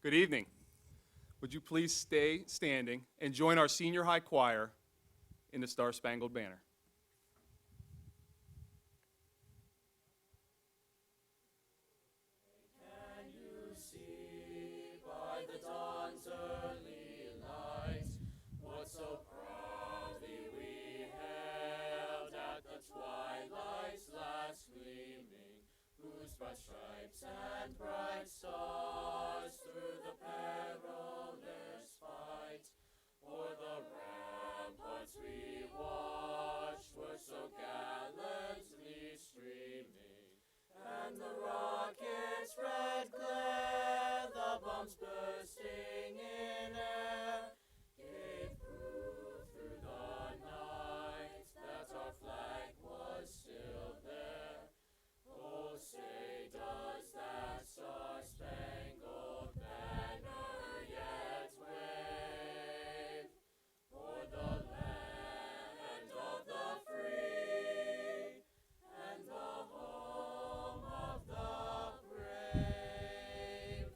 Good evening. Would you please stay standing and join our senior high choir in the Star Spangled Banner? Stripes and bright stars through the perilous fight. O'er the ramparts we watched were so gallantly streaming, and the rocket's red glare, the bombs bursting in air, gave proof through the night that our flag was still there. Oh, say does that star-spangled banner yet wave o'er the land of the free and the home of the brave?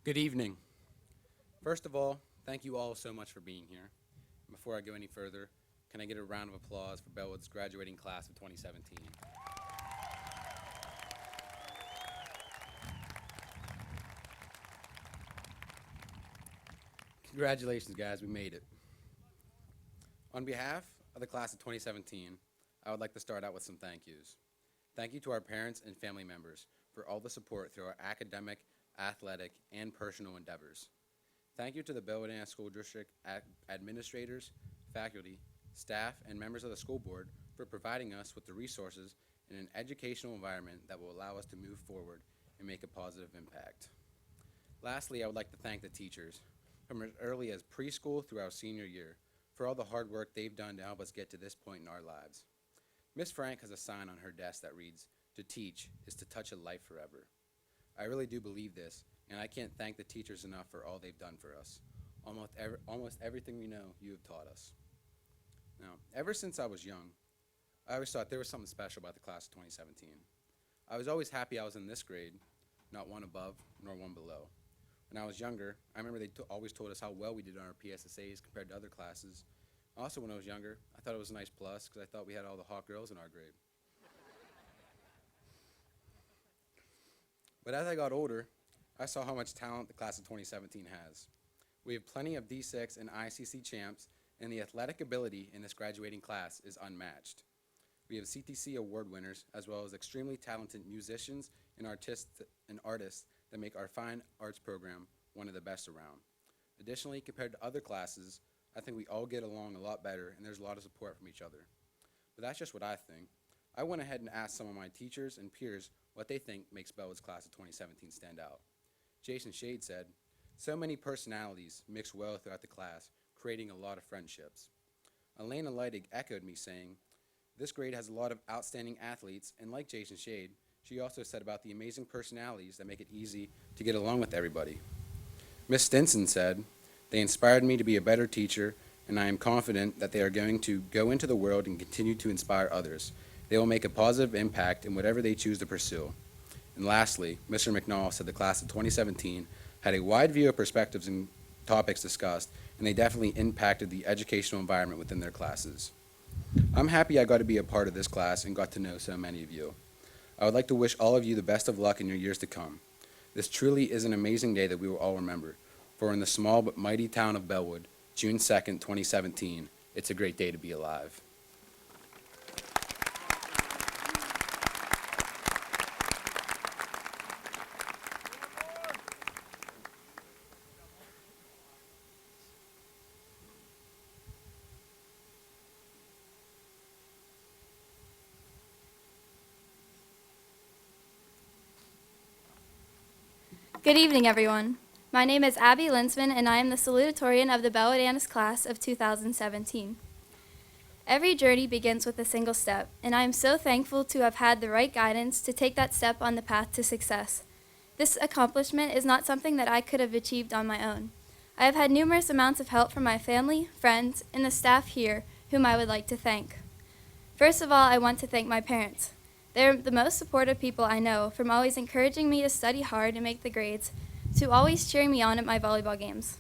Good evening. First of all, thank you all so much for being here. Before I go any further, can I get a round of applause for Bellwood's graduating class of 2017? Congratulations, guys, we made it. On behalf of the class of 2017, I would like to start out with some thank yous. Thank you to our parents and family members for all the support through our academic, athletic, and personal endeavors. Thank you to the Bellwood School District administrators, faculty, staff, and members of the school board for providing us with the resources and an educational environment that will allow us to move forward and make a positive impact. Lastly, I would like to thank the teachers, from as early as preschool through our senior year, for all the hard work they've done to help us get to this point in our lives. Miss Frank has a sign on her desk that reads, "To teach is to touch a life forever." I really do believe this, and I can't thank the teachers enough for all they've done for us. Almost everything we know, you have taught us. Now, ever since I was young, I always thought there was something special about the class of 2017. I was always happy I was in this grade, not one above nor one below. When I was younger, I remember they always told us how well we did on our PSSAs compared to other classes. Also, when I was younger, I thought it was a nice plus because I thought we had all the hot girls in our grade. But as I got older, I saw how much talent the class of 2017 has. We have plenty of D6 and ICC champs, and the athletic ability in this graduating class is unmatched. We have CTC award winners, as well as extremely talented musicians and artists that make our fine arts program one of the best around. Additionally, compared to other classes, I think we all get along a lot better, and there's a lot of support from each other. But that's just what I think. I went ahead and asked some of my teachers and peers what they think makes Bellwood's class of 2017 stand out. Jason Shade said, "So many personalities mix well throughout the class, creating a lot of friendships." Elena Leidig echoed me, saying, "This grade has a lot of outstanding athletes, and like Jason Shade, she also said about the amazing personalities that make it easy to get along with everybody." Miss Stinson said, "They inspired me to be a better teacher, and I am confident that they are going to go into the world and continue to inspire others. They will make a positive impact in whatever they choose to pursue." And lastly, Mr. McNall said the class of 2017 had a wide view of perspectives and topics discussed, and they definitely impacted the educational environment within their classes. I'm happy I got to be a part of this class and got to know so many of you. I would like to wish all of you the best of luck in your years to come. This truly is an amazing day that we will all remember, for in the small but mighty town of Bellwood, June 2nd, 2017, it's a great day to be alive. Good evening, everyone. My name is Abby Linsman, and I am the salutatorian of the Bellwood Annis class of 2017. Every journey begins with a single step, and I am so thankful to have had the right guidance to take that step on the path to success. This accomplishment is not something that I could have achieved on my own. I have had numerous amounts of help from my family, friends, and the staff here, whom I would like to thank. First of all, I want to thank my parents. They are the most supportive people I know, from always encouraging me to study hard and make the grades, to always cheering me on at my volleyball games.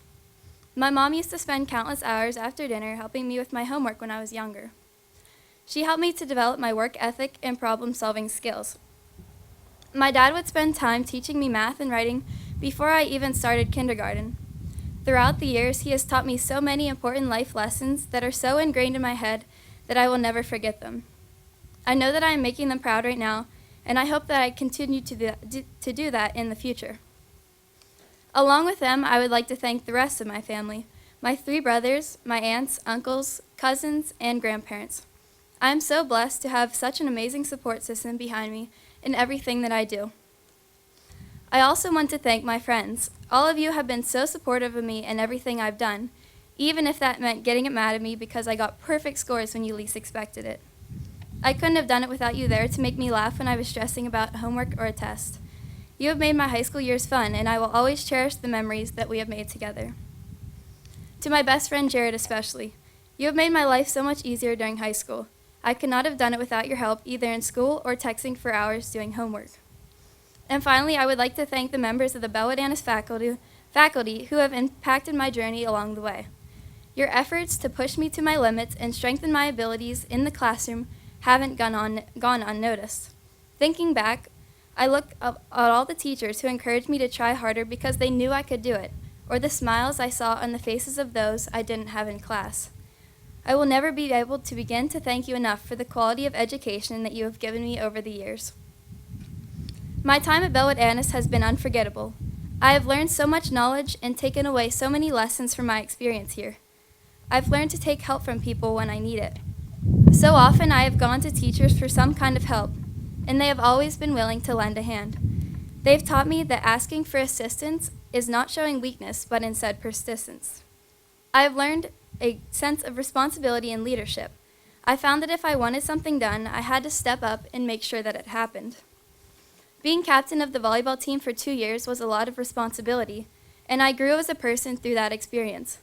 My mom used to spend countless hours after dinner helping me with my homework when I was younger. She helped me to develop my work ethic and problem-solving skills. My dad would spend time teaching me math and writing before I even started kindergarten. Throughout the years, he has taught me so many important life lessons that are so ingrained in my head that I will never forget them. I know that I am making them proud right now, and I hope that I continue to do that in the future. Along with them, I would like to thank the rest of my family, my 3 brothers, my aunts, uncles, cousins, and grandparents. I am so blessed to have such an amazing support system behind me in everything that I do. I also want to thank my friends. All of you have been so supportive of me in everything I've done, even if that meant getting mad at me because I got perfect scores when you least expected it. I couldn't have done it without you there to make me laugh when I was stressing about homework or a test. You have made my high school years fun, and I will always cherish the memories that we have made together. To my best friend Jared especially, you have made my life so much easier during high school. I could not have done it without your help either in school or texting for hours doing homework. And finally, I would like to thank the members of the Bellwood Annis faculty who have impacted my journey along the way. Your efforts to push me to my limits and strengthen my abilities in the classroom haven't gone unnoticed. Thinking back, I look at all the teachers who encouraged me to try harder because they knew I could do it, or the smiles I saw on the faces of those I didn't have in class. I will never be able to begin to thank you enough for the quality of education that you have given me over the years. My time at Bellwood Annis has been unforgettable. I have learned so much knowledge and taken away so many lessons from my experience here. I've learned to take help from people when I need it. So often I have gone to teachers for some kind of help, and they have always been willing to lend a hand. They've taught me that asking for assistance is not showing weakness, but instead persistence. I have learned a sense of responsibility and leadership. I found that if I wanted something done, I had to step up and make sure that it happened. Being captain of the volleyball team for 2 years was a lot of responsibility, and I grew as a person through that experience.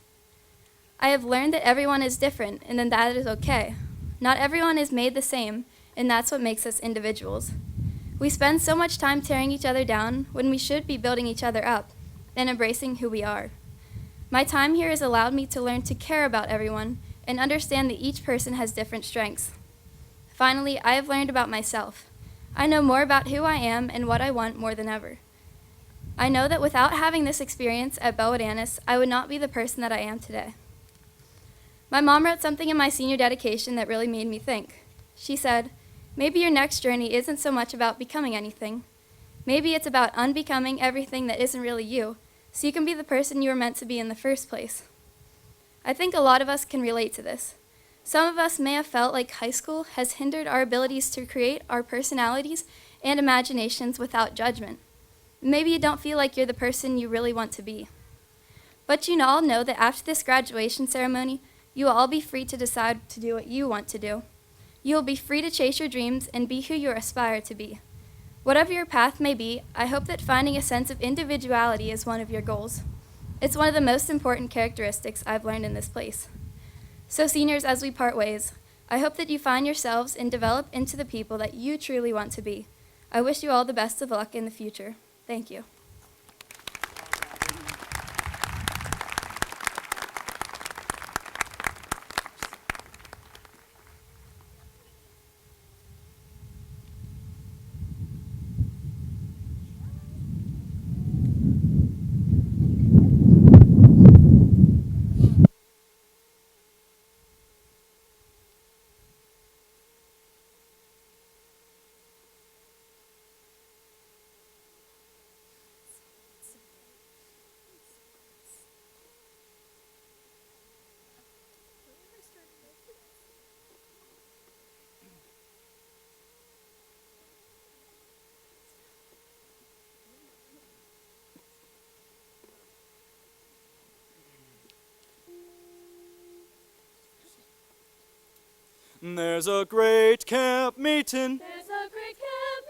I have learned that everyone is different, and then that is okay. Not everyone is made the same, and that's what makes us individuals. We spend so much time tearing each other down when we should be building each other up and embracing who we are. My time here has allowed me to learn to care about everyone and understand that each person has different strengths. Finally, I have learned about myself. I know more about who I am and what I want more than ever. I know that without having this experience at Bellwood Annis, I would not be the person that I am today. My mom wrote something in my senior dedication that really made me think. She said, "Maybe your next journey isn't so much about becoming anything. Maybe it's about unbecoming everything that isn't really you, so you can be the person you were meant to be in the first place." I think a lot of us can relate to this. Some of us may have felt like high school has hindered our abilities to create our personalities and imaginations without judgment. Maybe you don't feel like you're the person you really want to be. But you all know that after this graduation ceremony, you will all be free to decide to do what you want to do. You will be free to chase your dreams and be who you aspire to be. Whatever your path may be, I hope that finding a sense of individuality is one of your goals. It's one of the most important characteristics I've learned in this place. So seniors, as we part ways, I hope that you find yourselves and develop into the people that you truly want to be. I wish you all the best of luck in the future. Thank you. There's a great camp meeting. There's a great camp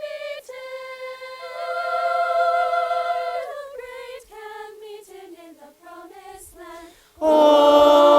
meeting in the promised land. Oh,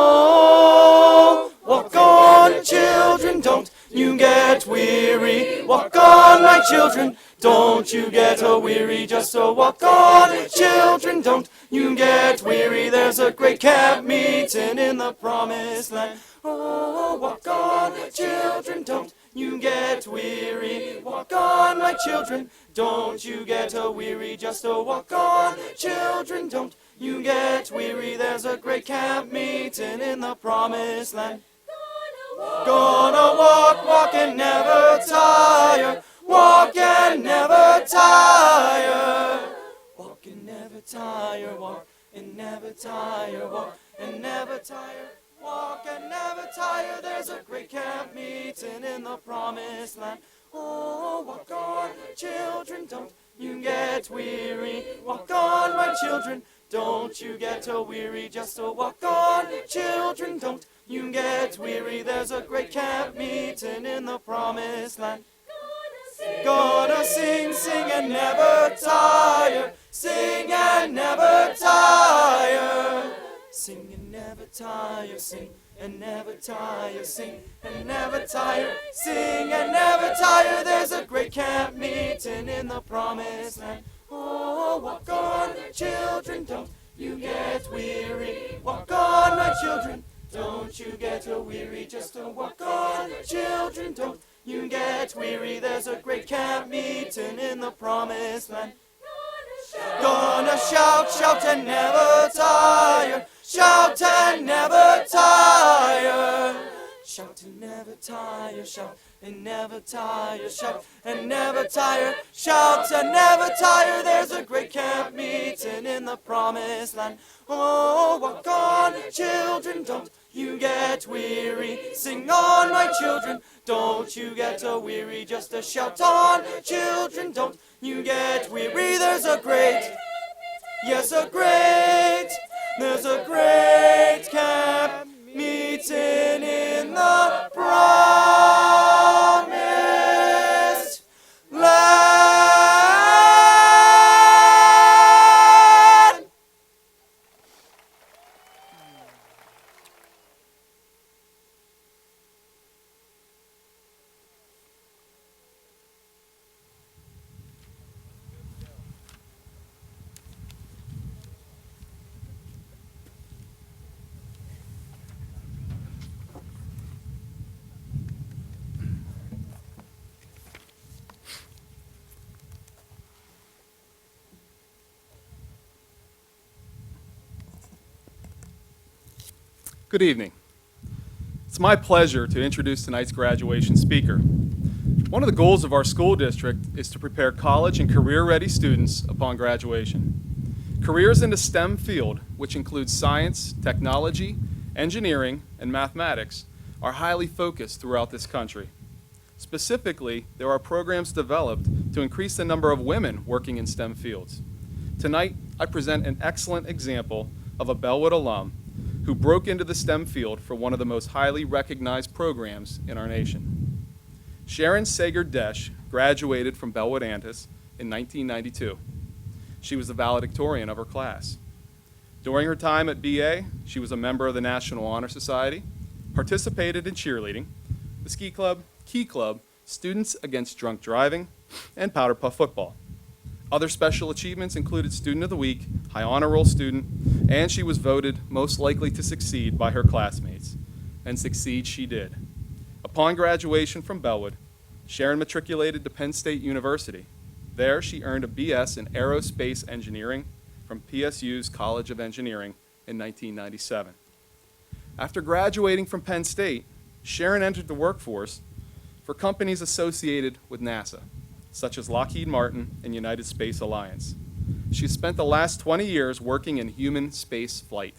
walk on, children, don't you get weary. Walk on, my children, don't you get weary. Just so walk on, children, don't you get weary. There's a great camp meeting in the promised land. Oh, walk on, children, don't you get weary. Walk on, my children, don't you get weary. Just walk on, children, don't you get weary. There's a great camp meeting in the promised land. Gonna walk, walk and never tire. Walk and never tire. Walk and never tire. Walk and never tire. Walk and never tire. Walk and never tire. There's a great camp meeting in the promised land. Oh, walk on, children, don't you get weary. Walk on, my children, don't you get weary. Just walk on, children, don't you get weary. There's a great camp meeting in the promised land. Gonna sing, sing and never tire. Sing and never tire. Sing and never tire. Sing and never tire. Sing and never tire. Sing and never tire. There's a great camp meeting in the promised land. Oh, walk on, children, don't you get weary. Walk on, my children, don't you get weary. Just walk on, children, don't you get weary. There's a great camp meeting in the promised land. Gonna shout, shout and never tire. Shout and never tire. Shout and never tire. Shout and never tire. Shout and never tire. Shout and never tire. There's a great camp meeting in the promised land. Oh, walk on, children, don't you get weary. Sing on, my children, don't you get weary. Just a shout on, children, don't you get weary. There's a great, yes, a great, there's a great camp meeting in the promised land. Good evening. It's my pleasure to introduce tonight's graduation speaker. One of the goals of our school district is to prepare college and career-ready students upon graduation. Careers in the STEM field, which includes science, technology, engineering, and mathematics, are highly focused throughout this country. Specifically, there are programs developed to increase the number of women working in STEM fields. Tonight, I present an excellent example of a Bellwood alum who broke into the STEM field for one of the most highly recognized programs in our nation. Sharon Sager-Desch graduated from Bellwood Antis in 1992. She was the valedictorian of her class. During her time at BA, she was a member of the National Honor Society, participated in cheerleading, the ski club, key club, Students Against Drunk Driving, and powder puff football. Other special achievements included Student of the Week, High Honor Roll student, and she was voted most likely to succeed by her classmates. And succeed she did. Upon graduation from Bellwood, Sharon matriculated to Penn State University. There, she earned a BS in Aerospace Engineering from PSU's College of Engineering in 1997. After graduating from Penn State, Sharon entered the workforce for companies associated with NASA, such as Lockheed Martin and United Space Alliance. She spent the last 20 years working in human space flight.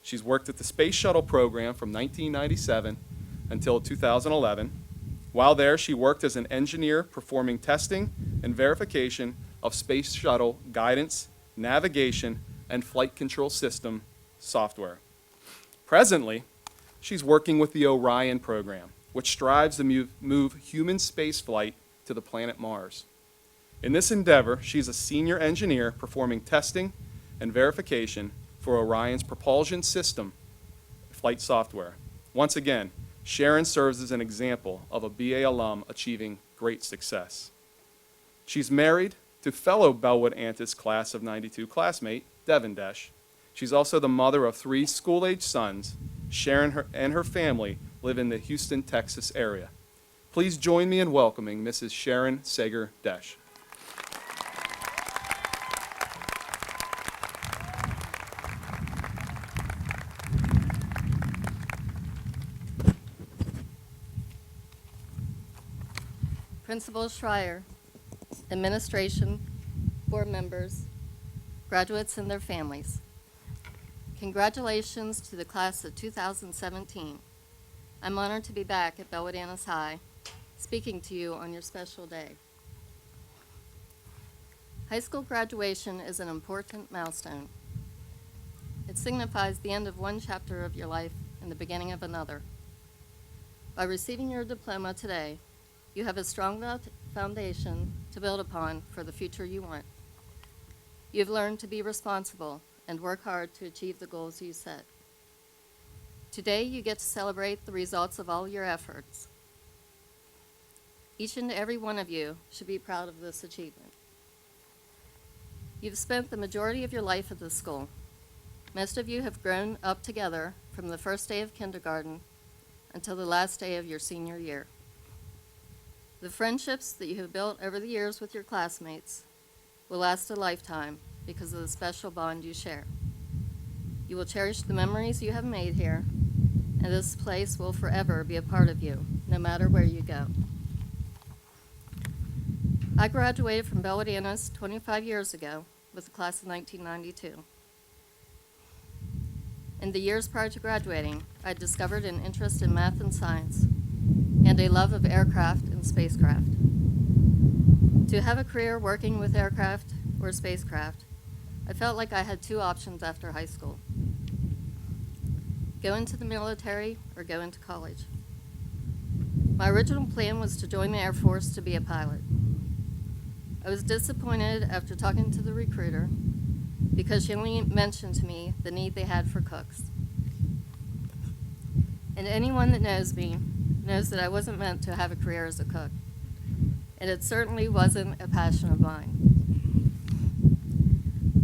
She's worked at the Space Shuttle program from 1997 until 2011. While there, she worked as an engineer performing testing and verification of Space Shuttle guidance, navigation, and flight control system software. Presently, she's working with the Orion program, which strives to move human spaceflight to the planet Mars. In this endeavor, she's a senior engineer performing testing and verification for Orion's propulsion system flight software. Once again, Sharon serves as an example of a BA alum achieving great success. She's married to fellow Bellwood Antis class of '92 classmate, Devin Desch. She's also the mother of 3 school-age sons. Sharon and her family live in the Houston, Texas area. Please join me in welcoming Mrs. Sharon Sager Desch. Principal Schreier, administration, board members, graduates and their families. Congratulations to the class of 2017. I'm honored to be back at Bellwood Antis High, speaking to you on your special day. High school graduation is an important milestone. It signifies the end of one chapter of your life and the beginning of another. By receiving your diploma today, you have a strong foundation to build upon for the future you want. You've learned to be responsible and work hard to achieve the goals you set. Today, you get to celebrate the results of all your efforts. Each and every one of you should be proud of this achievement. You've spent the majority of your life at this school. Most of you have grown up together from the first day of kindergarten until the last day of your senior year. The friendships that you have built over the years with your classmates will last a lifetime because of the special bond you share. You will cherish the memories you have made here, and this place will forever be a part of you, no matter where you go. I graduated from Bellwood Antis 25 years ago with the class of 1992. In the years prior to graduating, I discovered an interest in math and science, and a love of aircraft and spacecraft. To have a career working with aircraft or spacecraft, I felt like I had 2 options after high school: go into the military or go into college. My original plan was to join the Air Force to be a pilot. I was disappointed after talking to the recruiter because she only mentioned to me the need they had for cooks. And anyone that knows me knows that I wasn't meant to have a career as a cook, and it certainly wasn't a passion of mine.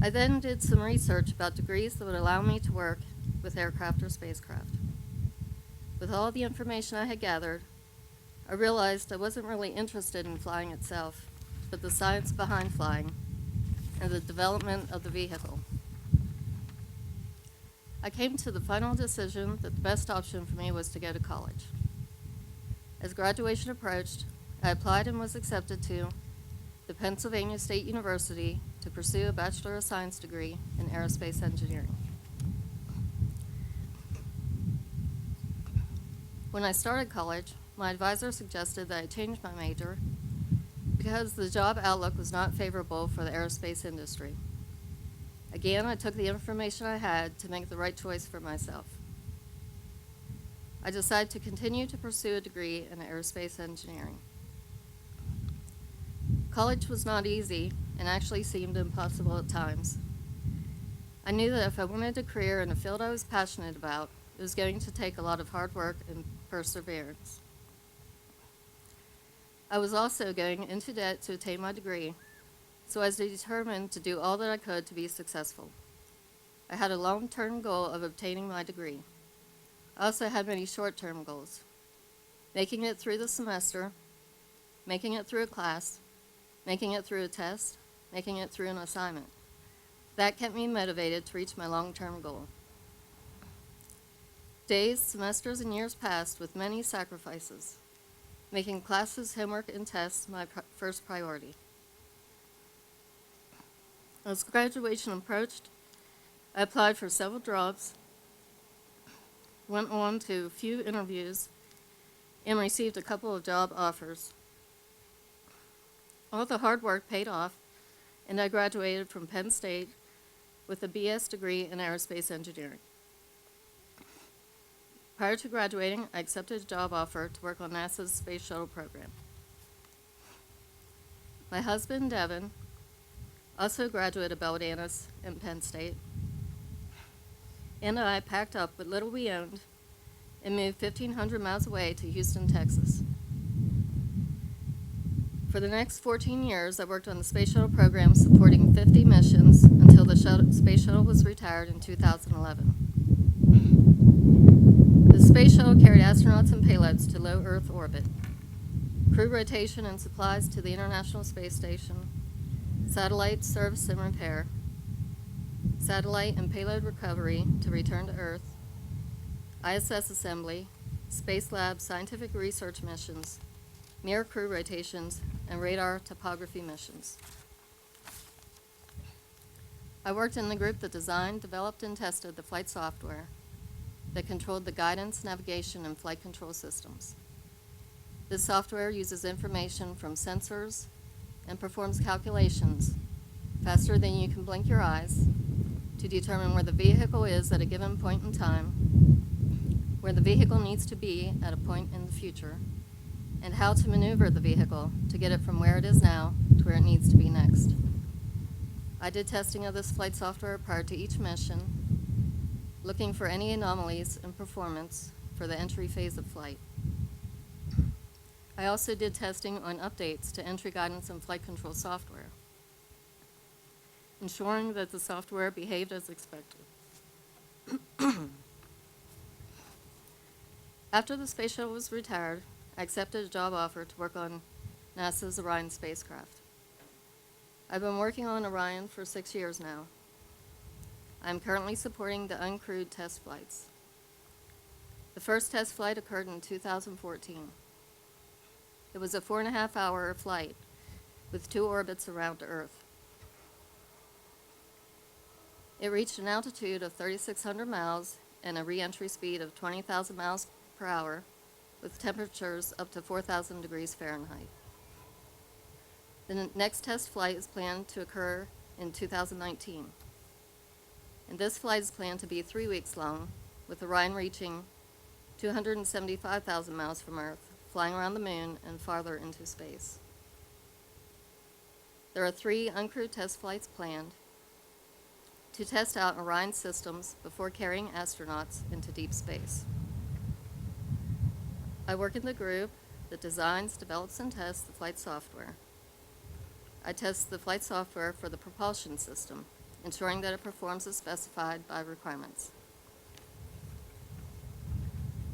I then did some research about degrees that would allow me to work with aircraft or spacecraft. With all the information I had gathered, I realized I wasn't really interested in flying itself, but the science behind flying and the development of the vehicle. I came to the final decision that the best option for me was to go to college. As graduation approached, I applied and was accepted to the Pennsylvania State University to pursue a Bachelor of Science degree in aerospace engineering. When I started college, my advisor suggested that I change my major because the job outlook was not favorable for the aerospace industry. Again, I took the information I had to make the right choice for myself. I decided to continue to pursue a degree in aerospace engineering. College was not easy and actually seemed impossible at times. I knew that if I wanted a career in a field I was passionate about, it was going to take a lot of hard work and perseverance. I was also going into debt to attain my degree, so I was determined to do all that I could to be successful. I had a long-term goal of obtaining my degree. I also had many short-term goals: making it through the semester, making it through a class, making it through a test, making it through an assignment. That kept me motivated to reach my long-term goal. Days, semesters, and years passed with many sacrifices, making classes, homework, and tests my first priority. As graduation approached, I applied for several jobs, went on to a few interviews, and received a couple of job offers. All the hard work paid off, and I graduated from Penn State with a BS degree in aerospace engineering. Prior to graduating, I accepted a job offer to work on NASA's Space Shuttle program. My husband, Devin, also a graduate of Bellwood and Penn State, and I packed up what little we owned and moved 1,500 miles away to Houston, Texas. For the next 14 years, I worked on the Space Shuttle program supporting 50 missions until the Space Shuttle was retired in 2011. The Space Shuttle carried astronauts and payloads to low Earth orbit, crew rotation and supplies to the International Space Station, satellite service and repair, satellite and payload recovery to return to Earth, ISS assembly, Space Lab scientific research missions, mirror crew rotations, and radar topography missions. I worked in the group that designed, developed, and tested the flight software that controlled the guidance, navigation, and flight control systems. This software uses information from sensors and performs calculations faster than you can blink your eyes to determine where the vehicle is at a given point in time, where the vehicle needs to be at a point in the future, and how to maneuver the vehicle to get it from where it is now to where it needs to be next. I did testing of this flight software prior to each mission, looking for any anomalies in performance for the entry phase of flight. I also did testing on updates to entry guidance and flight control software, ensuring that the software behaved as expected. After the Space Shuttle was retired, I accepted a job offer to work on NASA's Orion spacecraft. I've been working on Orion for 6 years now. I'm currently supporting the uncrewed test flights. The first test flight occurred in 2014. It was a 4.5-hour flight with 2 orbits around Earth. It reached an altitude of 3,600 miles and a re-entry speed of 20,000 miles per hour with temperatures up to 4,000 degrees Fahrenheit. The next test flight is planned to occur in 2019. And this flight is planned to be 3 weeks long, with Orion reaching 275,000 miles from Earth, flying around the moon and farther into space. There are 3 uncrewed test flights planned to test out Orion systems before carrying astronauts into deep space. I work in the group that designs, develops, and tests the flight software. I test the flight software for the propulsion system, ensuring that it performs as specified by requirements.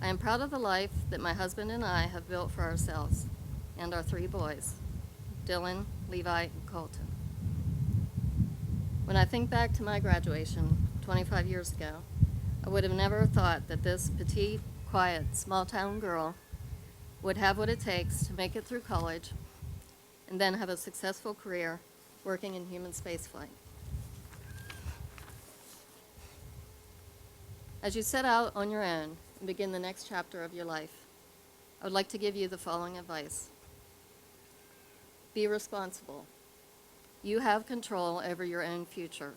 I am proud of the life that my husband and I have built for ourselves and our 3 boys, Dylan, Levi, and Colton. When I think back to my graduation 25 years ago, I would have never thought that this petite, quiet, small-town girl would have what it takes to make it through college and then have a successful career working in human spaceflight. As you set out on your own and begin the next chapter of your life, I would like to give you the following advice. Be responsible. You have control over your own future.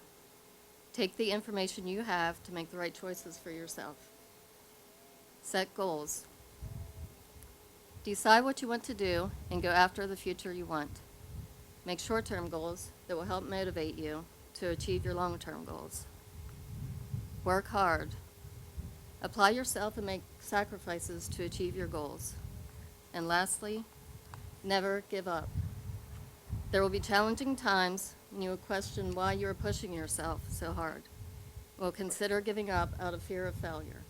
Take the information you have to make the right choices for yourself. Set goals. Decide what you want to do and go after the future you want. Make short-term goals that will help motivate you to achieve your long-term goals. Work hard. Apply yourself and make sacrifices to achieve your goals. And lastly, never give up. There will be challenging times when you will question why you are pushing yourself so hard. Will consider giving up out of fear of failure.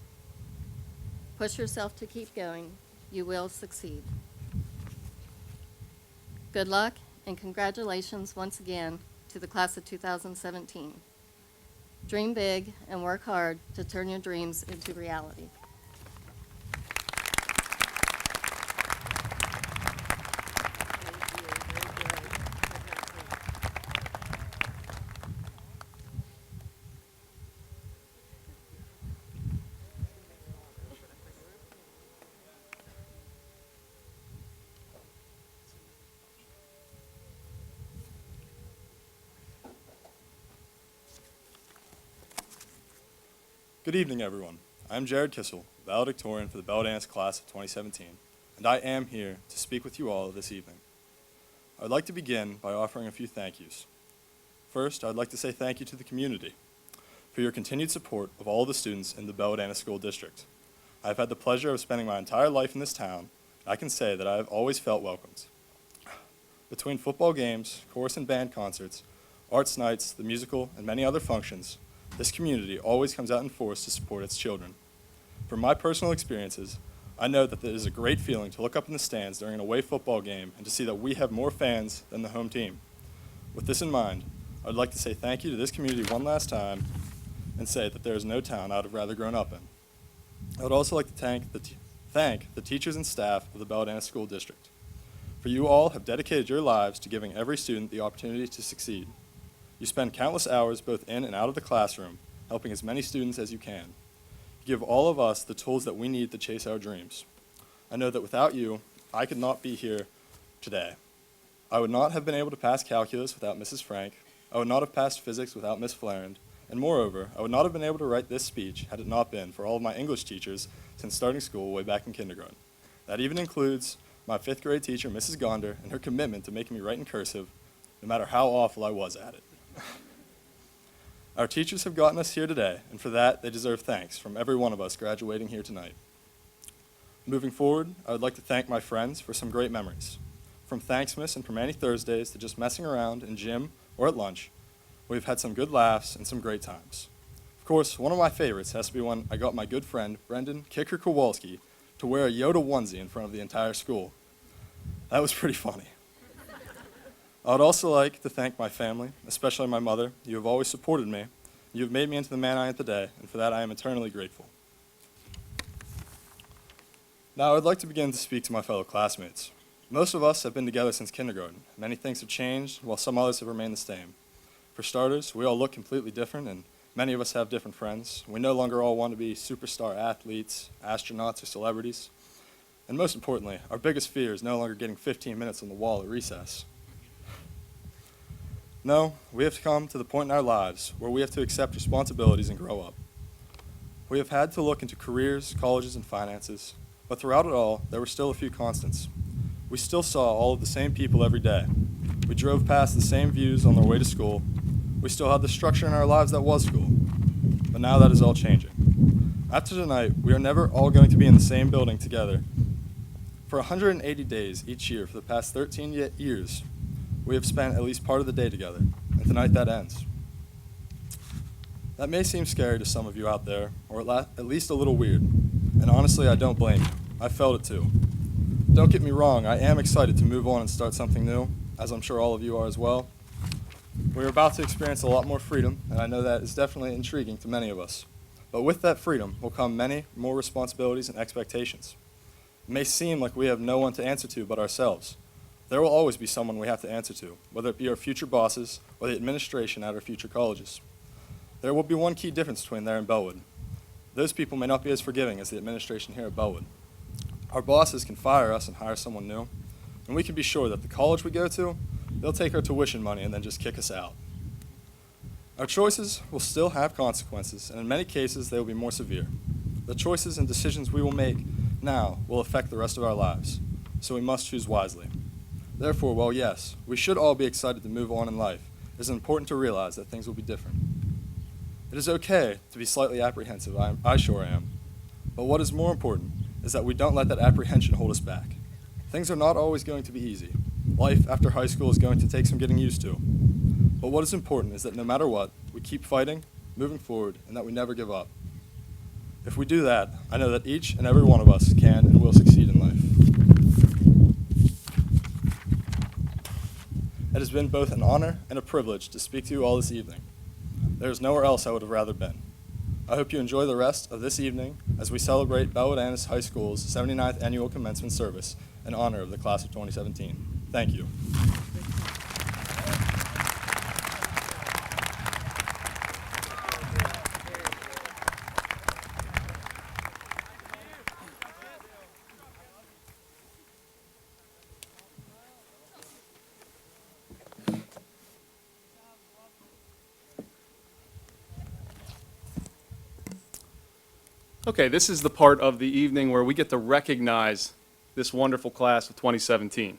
Push yourself to keep going. You will succeed. Good luck and congratulations once again to the class of 2017. Dream big and work hard to turn your dreams into reality. Good evening, everyone. I'm Jared Kissel, valedictorian for the Bellwood class of 2017, and I am here to speak with you all this evening. I'd like to begin by offering a few thank yous. First, I'd like to say thank you to the community for your continued support of all the students in the Bellwood School District. I've had the pleasure of spending my entire life in this town, and I can say that I have always felt welcomed. Between football games, chorus and band concerts, arts nights, the musical, and many other functions, this community always comes out in force to support its children. From my personal experiences, I know that it is a great feeling to look up in the stands during an away football game and to see that we have more fans than the home team. With this in mind, I'd like to say thank you to this community one last time and say that there is no town I'd have rather grown up in. I would also like to thank the teachers and staff of the Bellwood School District. For you all have dedicated your lives to giving every student the opportunity to succeed. You spend countless hours both in and out of the classroom, helping as many students as you can. You give all of us the tools that we need to chase our dreams. I know that without you, I could not be here today. I would not have been able to pass calculus without Mrs. Frank. I would not have passed physics without Miss Flarand. And moreover, I would not have been able to write this speech had it not been for all of my English teachers since starting school way back in kindergarten. That even includes my 5th grade teacher, Mrs. Gonder, and her commitment to making me write in cursive, no matter how awful I was at it. Our teachers have gotten us here today, and for that, they deserve thanks from every one of us graduating here tonight. Moving forward, I would like to thank my friends for some great memories. From Thanksmas and Permane Thursdays to just messing around in gym or at lunch, we've had some good laughs and some great times. Of course, one of my favorites has to be when I got my good friend, Brendan Kicker Kowalski, to wear a Yoda onesie in front of the entire school. That was pretty funny. I would also like to thank my family, especially my mother. You have always supported me. You have made me into the man I am today, and for that I am eternally grateful. Now I would like to begin to speak to my fellow classmates. Most of us have been together since kindergarten. Many things have changed, while some others have remained the same. For starters, we all look completely different, and many of us have different friends. We no longer all want to be superstar athletes, astronauts, or celebrities. And most importantly, our biggest fear is no longer getting 15 minutes on the wall at recess. No, we have come to the point in our lives where we have to accept responsibilities and grow up. We have had to look into careers, colleges, and finances, but throughout it all, there were still a few constants. We still saw all of the same people every day. We drove past the same views on our way to school. We still had the structure in our lives that was school. But now that is all changing. After tonight, we are never all going to be in the same building together. For 180 days each year for the past 13 years, we have spent at least part of the day together, and tonight that ends. That may seem scary to some of you out there, or at least a little weird, and honestly, I don't blame you. I felt it too. Don't get me wrong, I am excited to move on and start something new, as I'm sure all of you are as well. We're about to experience a lot more freedom, and I know that is definitely intriguing to many of us. But with that freedom will come many more responsibilities and expectations. It may seem like we have no one to answer to but ourselves. There will always be someone we have to answer to, whether it be our future bosses or the administration at our future colleges. There will be one key difference between there and Bellwood. Those people may not be as forgiving as the administration here at Bellwood. Our bosses can fire us and hire someone new, and we can be sure that the college we go to, they'll take our tuition money and then just kick us out. Our choices will still have consequences, and in many cases, they will be more severe. The choices and decisions we will make now will affect the rest of our lives, so we must choose wisely. Therefore, while yes, we should all be excited to move on in life, it is important to realize that things will be different. It is okay to be slightly apprehensive, I sure am. But what is more important is that we don't let that apprehension hold us back. Things are not always going to be easy. Life after high school is going to take some getting used to. But what is important is that no matter what, we keep fighting, moving forward, and that we never give up. If we do that, I know that each and every one of us can and will succeed in life. It has been both an honor and a privilege to speak to you all this evening. There is nowhere else I would have rather been. I hope you enjoy the rest of this evening as we celebrate Bellwood High School's 79th annual commencement service in honor of the class of 2017. Thank you. Okay, this is the part of the evening where we get to recognize this wonderful class of 2017.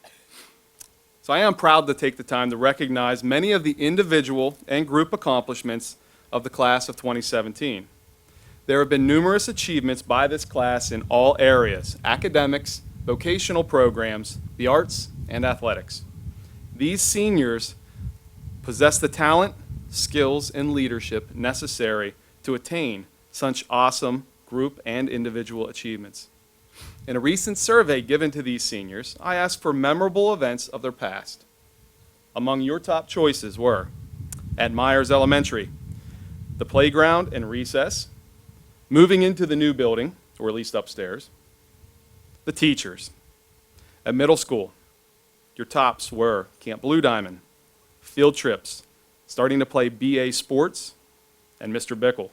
So I am proud to take the time to recognize many of the individual and group accomplishments of the class of 2017. There have been numerous achievements by this class in all areas: academics, vocational programs, the arts, and athletics. These seniors possess the talent, skills, and leadership necessary to attain such awesome group and individual achievements. In a recent survey given to these seniors, I asked for memorable events of their past. Among your top choices were at Myers Elementary, the playground and recess, moving into the new building, or at least upstairs, the teachers. At middle school, your tops were Camp Blue Diamond, field trips, starting to play BA sports, and Mr. Bickle.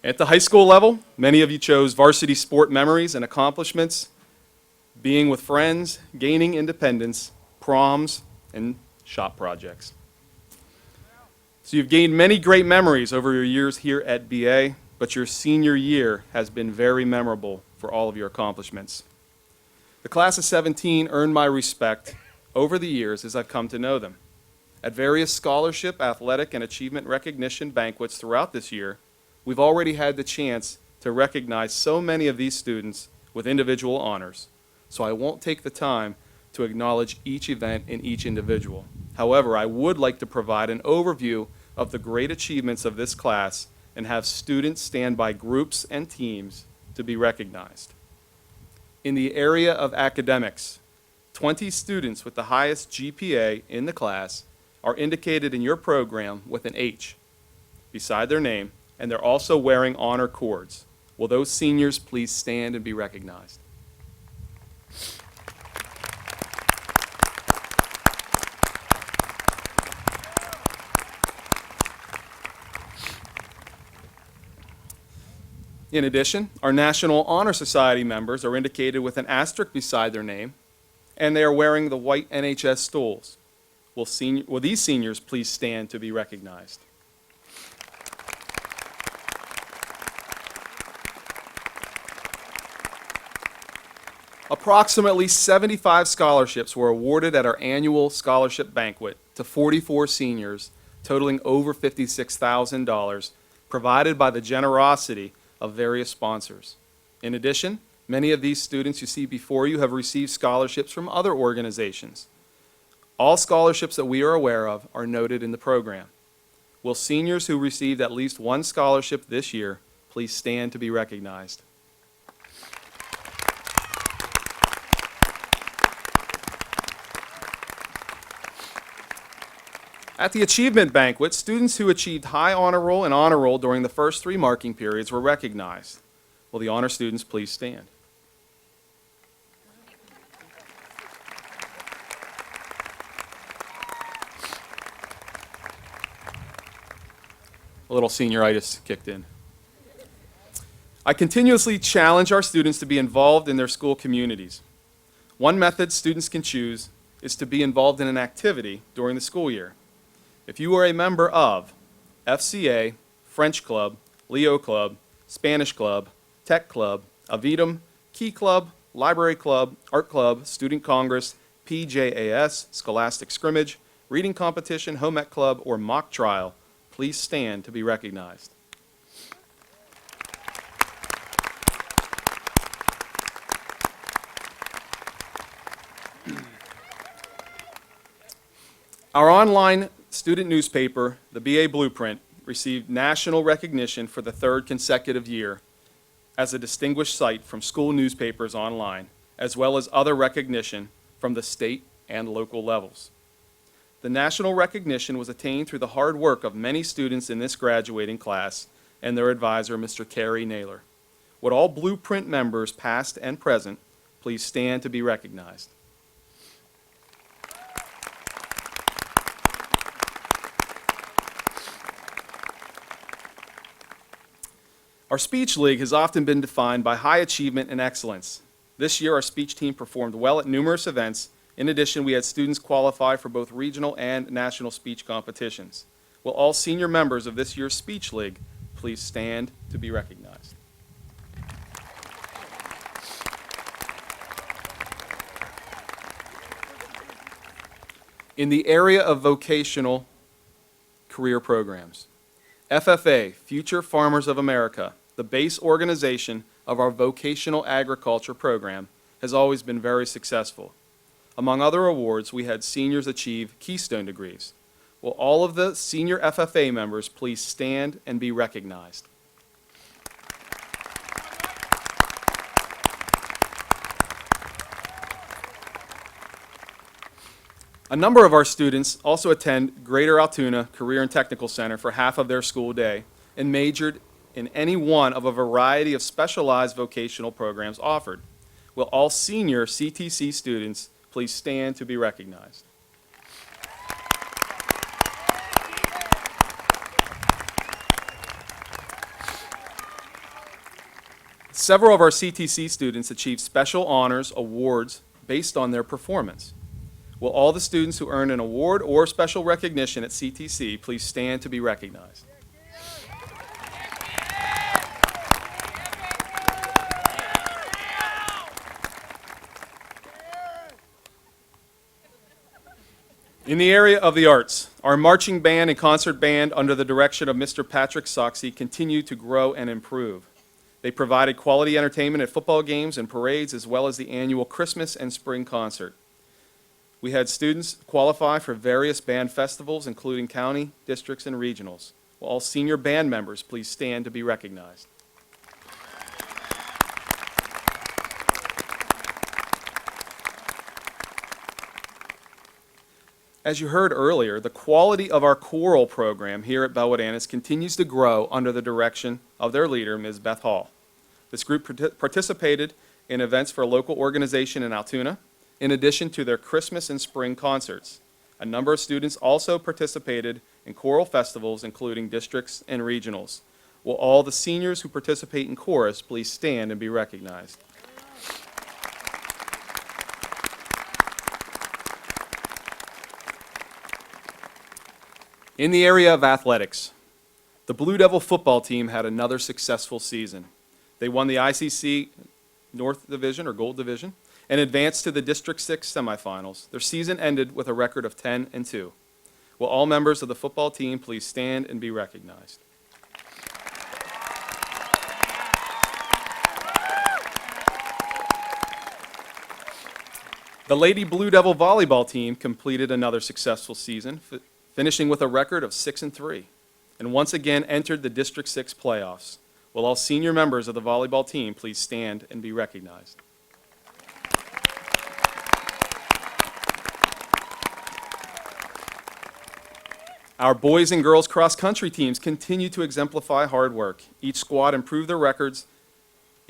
At the high school level, many of you chose varsity sport memories and accomplishments, being with friends, gaining independence, proms, and shop projects. So you've gained many great memories over your years here at BA, but your senior year has been very memorable for all of your accomplishments. The class of 17 earned my respect over the years as I've come to know them. At various scholarship, athletic, and achievement recognition banquets throughout this year, we've already had the chance to recognize so many of these students with individual honors, so I won't take the time to acknowledge each event and each individual. However, I would like to provide an overview of the great achievements of this class and have students stand by groups and teams to be recognized. In the area of academics, 20 students with the highest GPA in the class are indicated in your program with an H beside their name, and they're also wearing honor cords. Will those seniors please stand and be recognized? In addition, our National Honor Society members are indicated with an asterisk beside their name, and they are wearing the white NHS stoles. Will these seniors please stand to be recognized? Approximately 75 scholarships were awarded at our annual scholarship banquet to 44 seniors, totaling over $56,000, provided by the generosity of various sponsors. In addition, many of these students you see before you have received scholarships from other organizations. All scholarships that we are aware of are noted in the program. Will seniors who received at least one scholarship this year please stand to be recognized? At the achievement banquet, students who achieved high honor roll and honor roll during the first 3 marking periods were recognized. Will the honor students please stand? A little senioritis kicked in. I continuously challenge our students to be involved in their school communities. One method students can choose is to be involved in an activity during the school year. If you are a member of FCA, French Club, Leo Club, Spanish Club, Tech Club, Avidum, Key Club, Library Club, Art Club, Student Congress, PJAS, Scholastic Scrimmage, Reading Competition, Home Ec Club, or Mock Trial, please stand to be recognized. Our online student newspaper, the BA Blueprint, received national recognition for the 3rd consecutive year as a distinguished site from school newspapers online, as well as other recognition from the state and local levels. The national recognition was attained through the hard work of many students in this graduating class and their advisor, Mr. Kerry Naylor. Would all Blueprint members, past and present, please stand to be recognized? Our speech league has often been defined by high achievement and excellence. This year, our speech team performed well at numerous events. In addition, we had students qualify for both regional and national speech competitions. Will all senior members of this year's speech league please stand to be recognized. In the area of vocational career programs, FFA, Future Farmers of America, the base organization of our vocational agriculture program, has always been very successful. Among other awards, we had seniors achieve Keystone degrees. Will all of the senior FFA members please stand and be recognized? A number of our students also attend Greater Altoona Career and Technical Center for half of their school day and majored in any one of a variety of specialized vocational programs offered. Will all senior CTC students please stand to be recognized? Several of our CTC students achieved special honors awards based on their performance. Will all the students who earned an award or special recognition at CTC please stand to be recognized? In the area of the arts, our marching band and concert band under the direction of Mr. Patrick Soxy continue to grow and improve. They provided quality entertainment at football games and parades as well as the annual Christmas and spring concert. We had students qualify for various band festivals, including county, districts, and regionals. Will all senior band members please stand to be recognized? As you heard earlier, the quality of our choral program here at Bellwood Annis continues to grow under the direction of their leader, Ms. Beth Hall. This group participated in events for a local organization in Altoona, in addition to their Christmas and spring concerts. A number of students also participated in choral festivals, including districts and regionals. Will all the seniors who participate in chorus please stand and be recognized? In the area of athletics, the Blue Devil football team had another successful season. They won the ICC North Division or Gold Division and advanced to the District 6 semifinals. Their season ended with a record of 10-2. Will all members of the football team please stand and be recognized? The Lady Blue Devil volleyball team completed another successful season, finishing with a record of 6-3, and once again entered the District 6 playoffs. Will all senior members of the volleyball team please stand and be recognized? Our boys and girls cross-country teams continue to exemplify hard work. Each squad improved their records,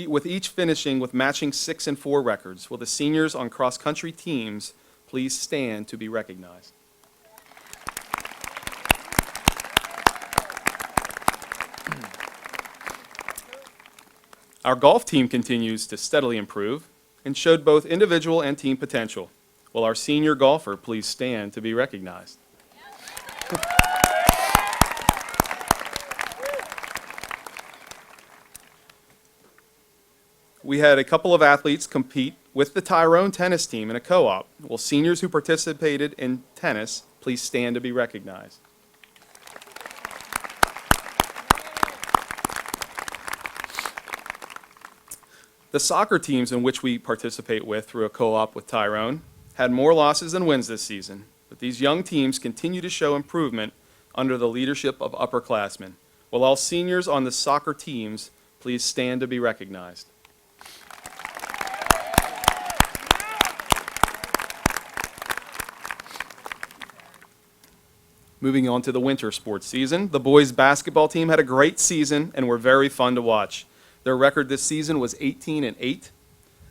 with each finishing with matching 6-4 records. Will the seniors on cross-country teams please stand to be recognized? Our golf team continues to steadily improve and showed both individual and team potential. Will our senior golfer please stand to be recognized? We had a couple of athletes compete with the Tyrone tennis team in a co-op. Will seniors who participated in tennis please stand to be recognized? The soccer teams in which we participate with through a co-op with Tyrone had more losses than wins this season, but these young teams continue to show improvement under the leadership of upperclassmen. Will all seniors on the soccer teams please stand to be recognized? Moving on to the winter sports season, the boys basketball team had a great season and were very fun to watch. Their record this season was 18-8.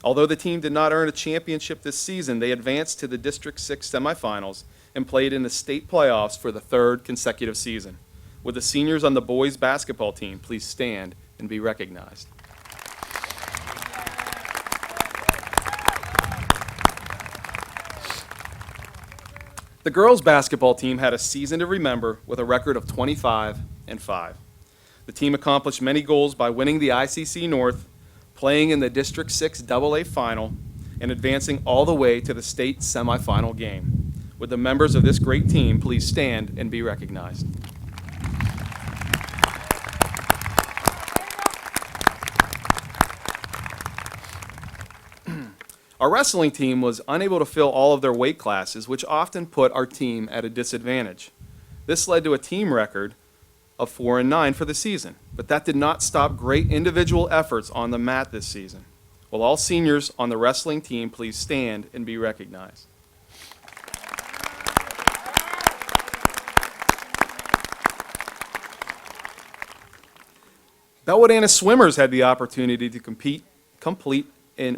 Although the team did not earn a championship this season, they advanced to the District 6 semifinals and played in the state playoffs for the third consecutive season. Would the seniors on the boys basketball team please stand and be recognized? The girls basketball team had a season to remember with a record of 25-5. The team accomplished many goals by winning the ICC North, playing in the District 6 AA Final, and advancing all the way to the state semifinal game. Would the members of this great team please stand and be recognized? Our wrestling team was unable to fill all of their weight classes, which often put our team at a disadvantage. This led to a team record of 4-9 for the season, but that did not stop great individual efforts on the mat this season. Will all seniors on the wrestling team please stand and be recognized? Bellwood Annis swimmers had the opportunity to complete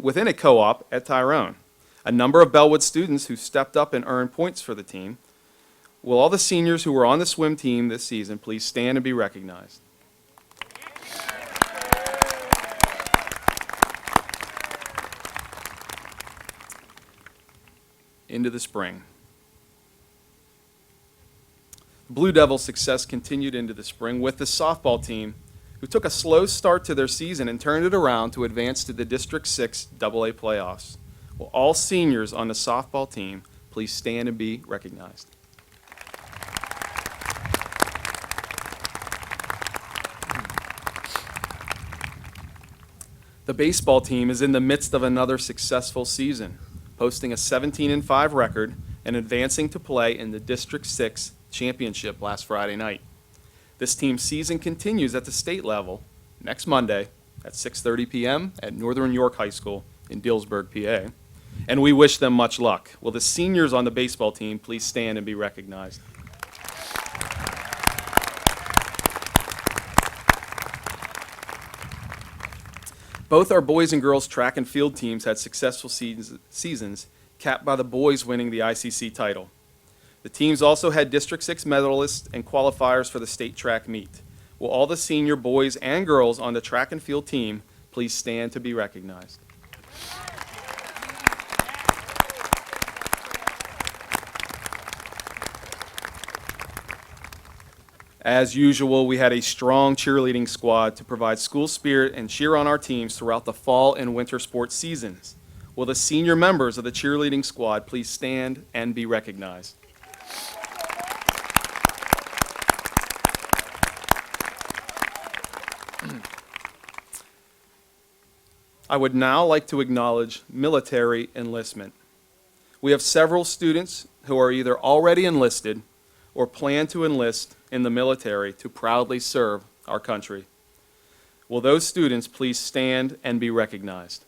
within a co-op at Tyrone. A number of Bellwood students who stepped up and earned points for the team. Will all the seniors who were on the swim team this season please stand and be recognized? Into the spring. Blue Devils' success continued into the spring with the softball team, who took a slow start to their season and turned it around to advance to the District 6 AA playoffs. Will all seniors on the softball team please stand and be recognized? The baseball team is in the midst of another successful season, posting a 17-5 record and advancing to play in the District 6 championship last Friday night. This team's season continues at the state level next Monday at 6:30 p.m. at Northern York High School in Dillsburg, PA, and we wish them much luck. Will the seniors on the baseball team please stand and be recognized? Both our boys and girls track and field teams had successful seasons, capped by the boys winning the ICC title. The teams also had District 6 medalists and qualifiers for the state track meet. Will all the senior boys and girls on the track and field team please stand to be recognized? As usual, we had a strong cheerleading squad to provide school spirit and cheer on our teams throughout the fall and winter sports seasons. Will the senior members of the cheerleading squad please stand and be recognized? I would now like to acknowledge military enlistment. We have several students who are either already enlisted or plan to enlist in the military to proudly serve our country. Will those students please stand and be recognized?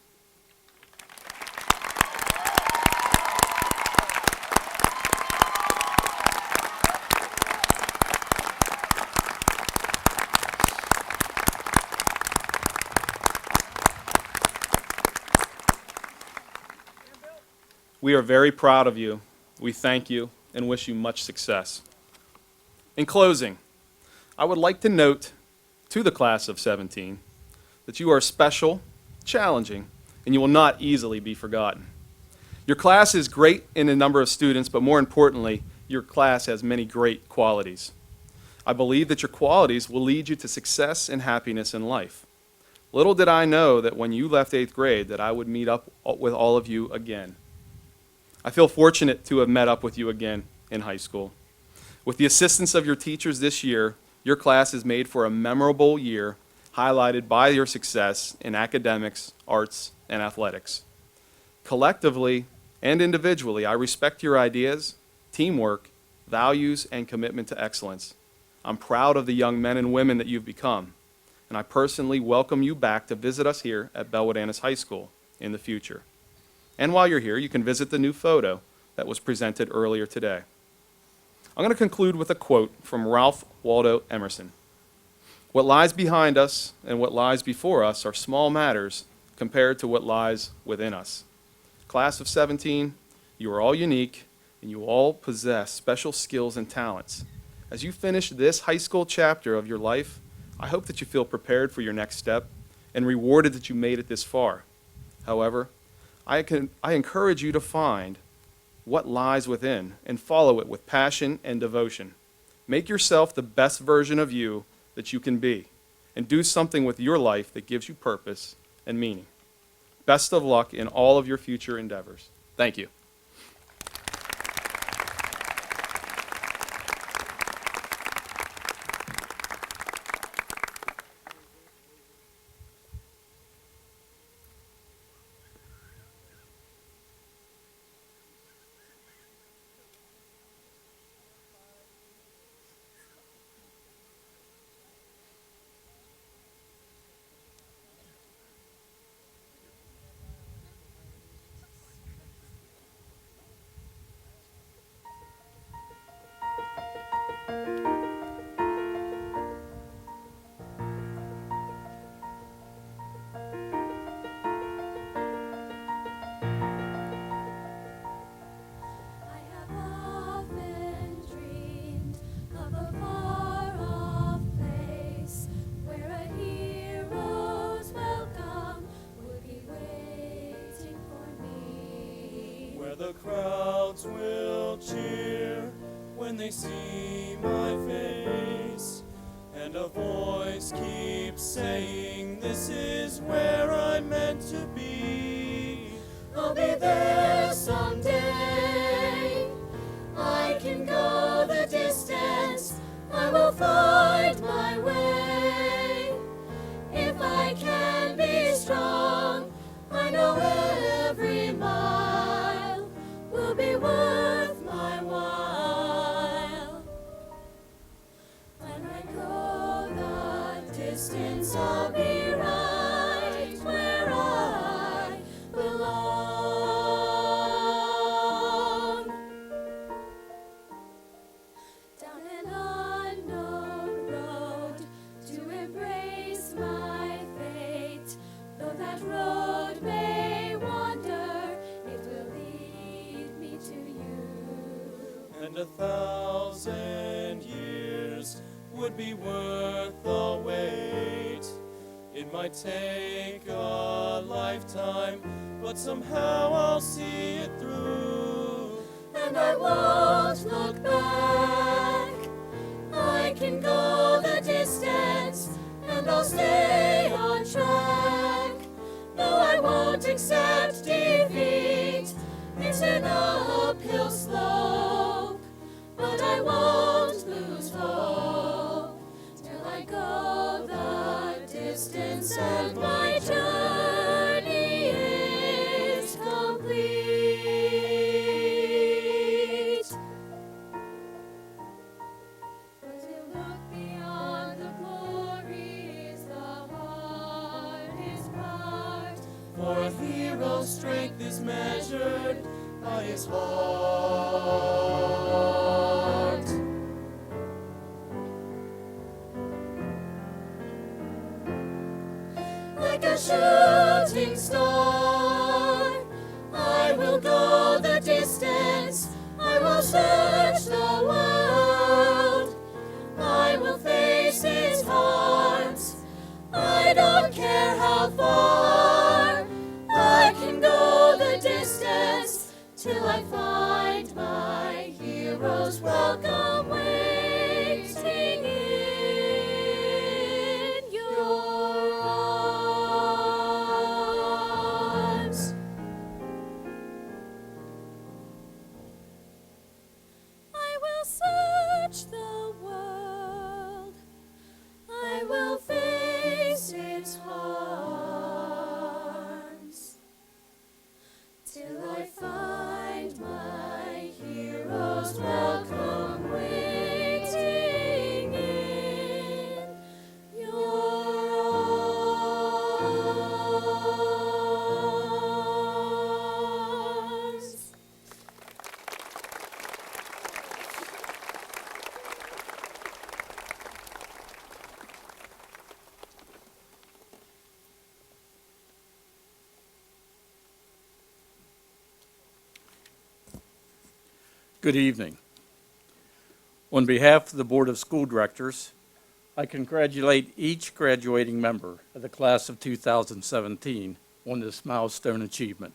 We are very proud of you. We thank you and wish you much success. In closing, I would like to note to the class of 17 that you are special, challenging, and you will not easily be forgotten. Your class is great in a number of students, but more importantly, your class has many great qualities. I believe that your qualities will lead you to success and happiness in life. Little did I know that when you left 8th grade that I would meet up with all of you again. I feel fortunate to have met up with you again in high school. With the assistance of your teachers this year, your class is made for a memorable year highlighted by your success in academics, arts, and athletics. Collectively and individually, I respect your ideas, teamwork, values, and commitment to excellence. I'm proud of the young men and women that you've become, and I personally welcome you back to visit us here at Bellwood Annis High School in the future. And while you're here, you can visit the new photo that was presented earlier today. I'm going to conclude with a quote from Ralph Waldo Emerson. What lies behind us and what lies before us are small matters compared to what lies within us. Class of 17, you are all unique and you all possess special skills and talents. As you finish this high school chapter of your life, I hope that you feel prepared for your next step and rewarded that you made it this far. However, I encourage you to find what lies within and follow it with passion and devotion. Make yourself the best version of you that you can be. and do something with your life that gives you purpose and meaning. Best of luck in all of your future endeavors. Thank you. I have often dreamed of a far-off place where a hero's welcome would be waiting for me. Where the crowds will cheer when they see my face, and a voice keeps saying, "This is where I'm meant to be." I'll be there someday. I can go the distance. I will find my way. If I can be strong, I know every mile will be worth my while. When I go the distance, I'll be right where I belong. Down an unknown road to embrace my fate. Though that road may wander, it will lead me to you. And 1,000 years would be worth the wait. It might take a lifetime, but somehow I'll see it through. And I won't look back. I can go the distance, and I'll stay on track. No, I won't accept defeat. It's an uphill slope, but I won't lose hope till I go the distance and my journey is complete. But to look beyond the glory is the hardest part. For a hero's strength is measured by his heart. Like a shooting star, I will go the distance. I will search the world. I will face its hearts. I don't care how far. I can go the distance till I find my hero's welcome waiting in your arms. I will search the world. I will face its harms till I find my hero's welcome waiting in your arms. Good evening. On behalf of the Board of School Directors, I congratulate each graduating member of the class of 2017 on this milestone achievement.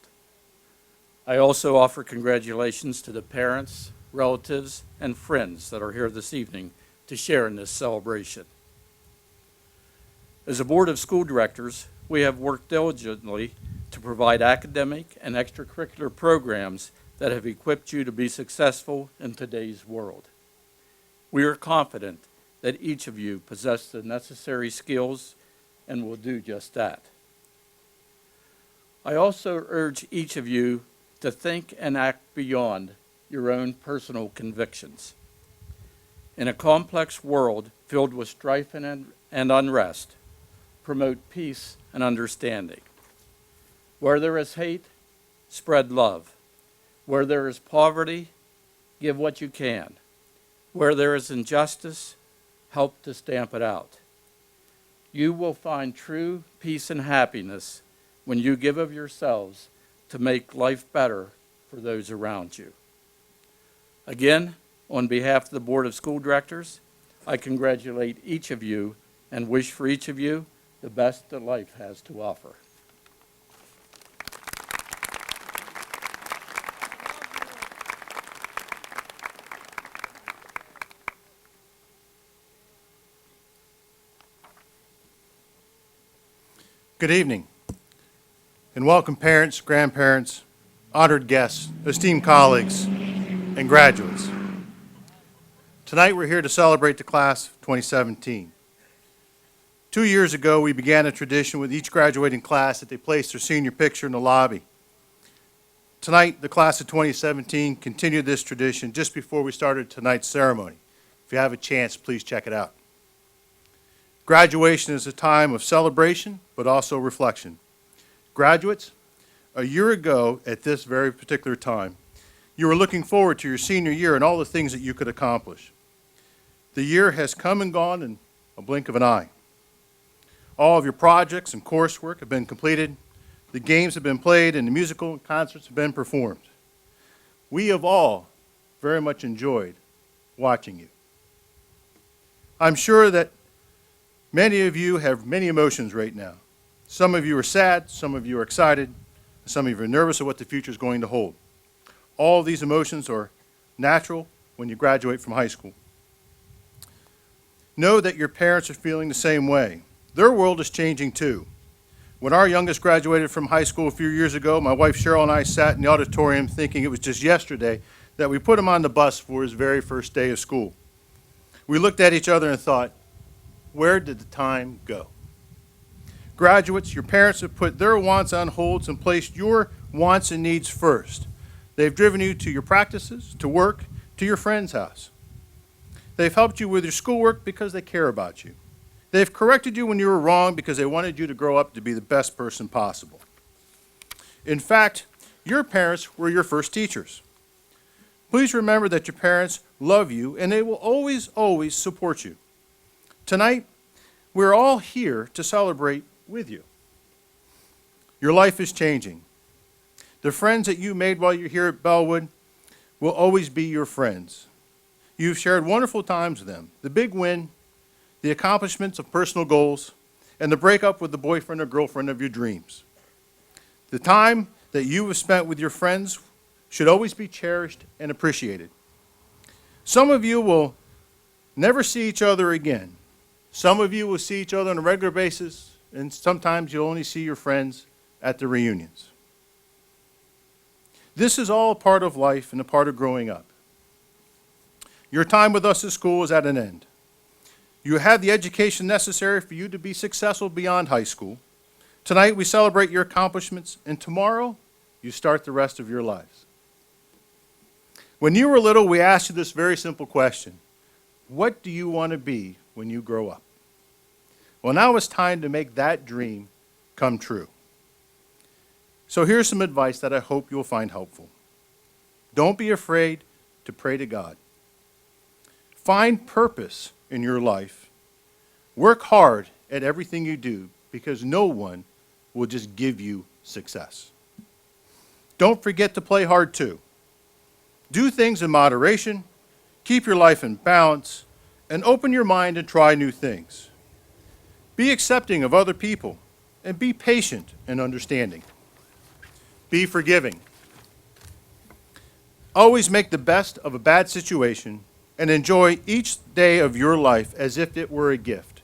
I also offer congratulations to the parents, relatives, and friends that are here this evening to share in this celebration. As a board of school directors, we have worked diligently to provide academic and extracurricular programs that have equipped you to be successful in today's world. We are confident that each of you possess the necessary skills and will do just that. I also urge each of you to think and act beyond your own personal convictions. In a complex world filled with strife and unrest, promote peace and understanding. Where there is hate, spread love. Where there is poverty, give what you can. Where there is injustice, help to stamp it out. You will find true peace and happiness when you give of yourselves to make life better for those around you. Again, on behalf of the Board of School Directors, I congratulate each of you and wish for each of you the best that life has to offer. Good evening, and welcome parents, grandparents, honored guests, esteemed colleagues, and graduates. Tonight we're here to celebrate the class of 2017. 2 years ago, we began a tradition with each graduating class that they placed their senior picture in the lobby. Tonight, the class of 2017 continued this tradition just before we started tonight's ceremony. If you have a chance, please check it out. Graduation is a time of celebration, but also reflection. Graduates, a year ago at this very particular time, you were looking forward to your senior year and all the things that you could accomplish. The year has come and gone in a blink of an eye. All of your projects and coursework have been completed, the games have been played, and the musical and concerts have been performed. We have all very much enjoyed watching you. I'm sure that many of you have many emotions right now. Some of you are sad, some of you are excited, some of you are nervous of what the future is going to hold. All of these emotions are natural when you graduate from high school. Know that your parents are feeling the same way. Their world is changing too. When our youngest graduated from high school a few years ago, my wife Cheryl and I sat in the auditorium thinking it was just yesterday that we put him on the bus for his very first day of school. We looked at each other and thought, where did the time go? Graduates, your parents have put their wants on hold and placed your wants and needs first. They've driven you to your practices, to work, to your friend's house. They've helped you with your schoolwork because they care about you. They've corrected you when you were wrong because they wanted you to grow up to be the best person possible. In fact, your parents were your first teachers. Please remember that your parents love you and they will always, always support you. Tonight, we're all here to celebrate with you. Your life is changing. The friends that you made while you're here at Bellwood will always be your friends. You've shared wonderful times with them. The big win, the accomplishments of personal goals, and the breakup with the boyfriend or girlfriend of your dreams. The time that you have spent with your friends should always be cherished and appreciated. Some of you will never see each other again. Some of you will see each other on a regular basis, and sometimes you'll only see your friends at the reunions. This is all a part of life and a part of growing up. Your time with us at school is at an end. You have the education necessary for you to be successful beyond high school. Tonight we celebrate your accomplishments, and tomorrow you start the rest of your lives. When you were little, we asked you this very simple question. What do you want to be when you grow up? Well, now it's time to make that dream come true. So here's some advice that I hope you'll find helpful. Don't be afraid to pray to God. Find purpose in your life. Work hard at everything you do because no one will just give you success. Don't forget to play hard too. Do things in moderation, keep your life in balance, and open your mind and try new things. Be accepting of other people and be patient and understanding. Be forgiving. Always make the best of a bad situation and enjoy each day of your life as if it were a gift,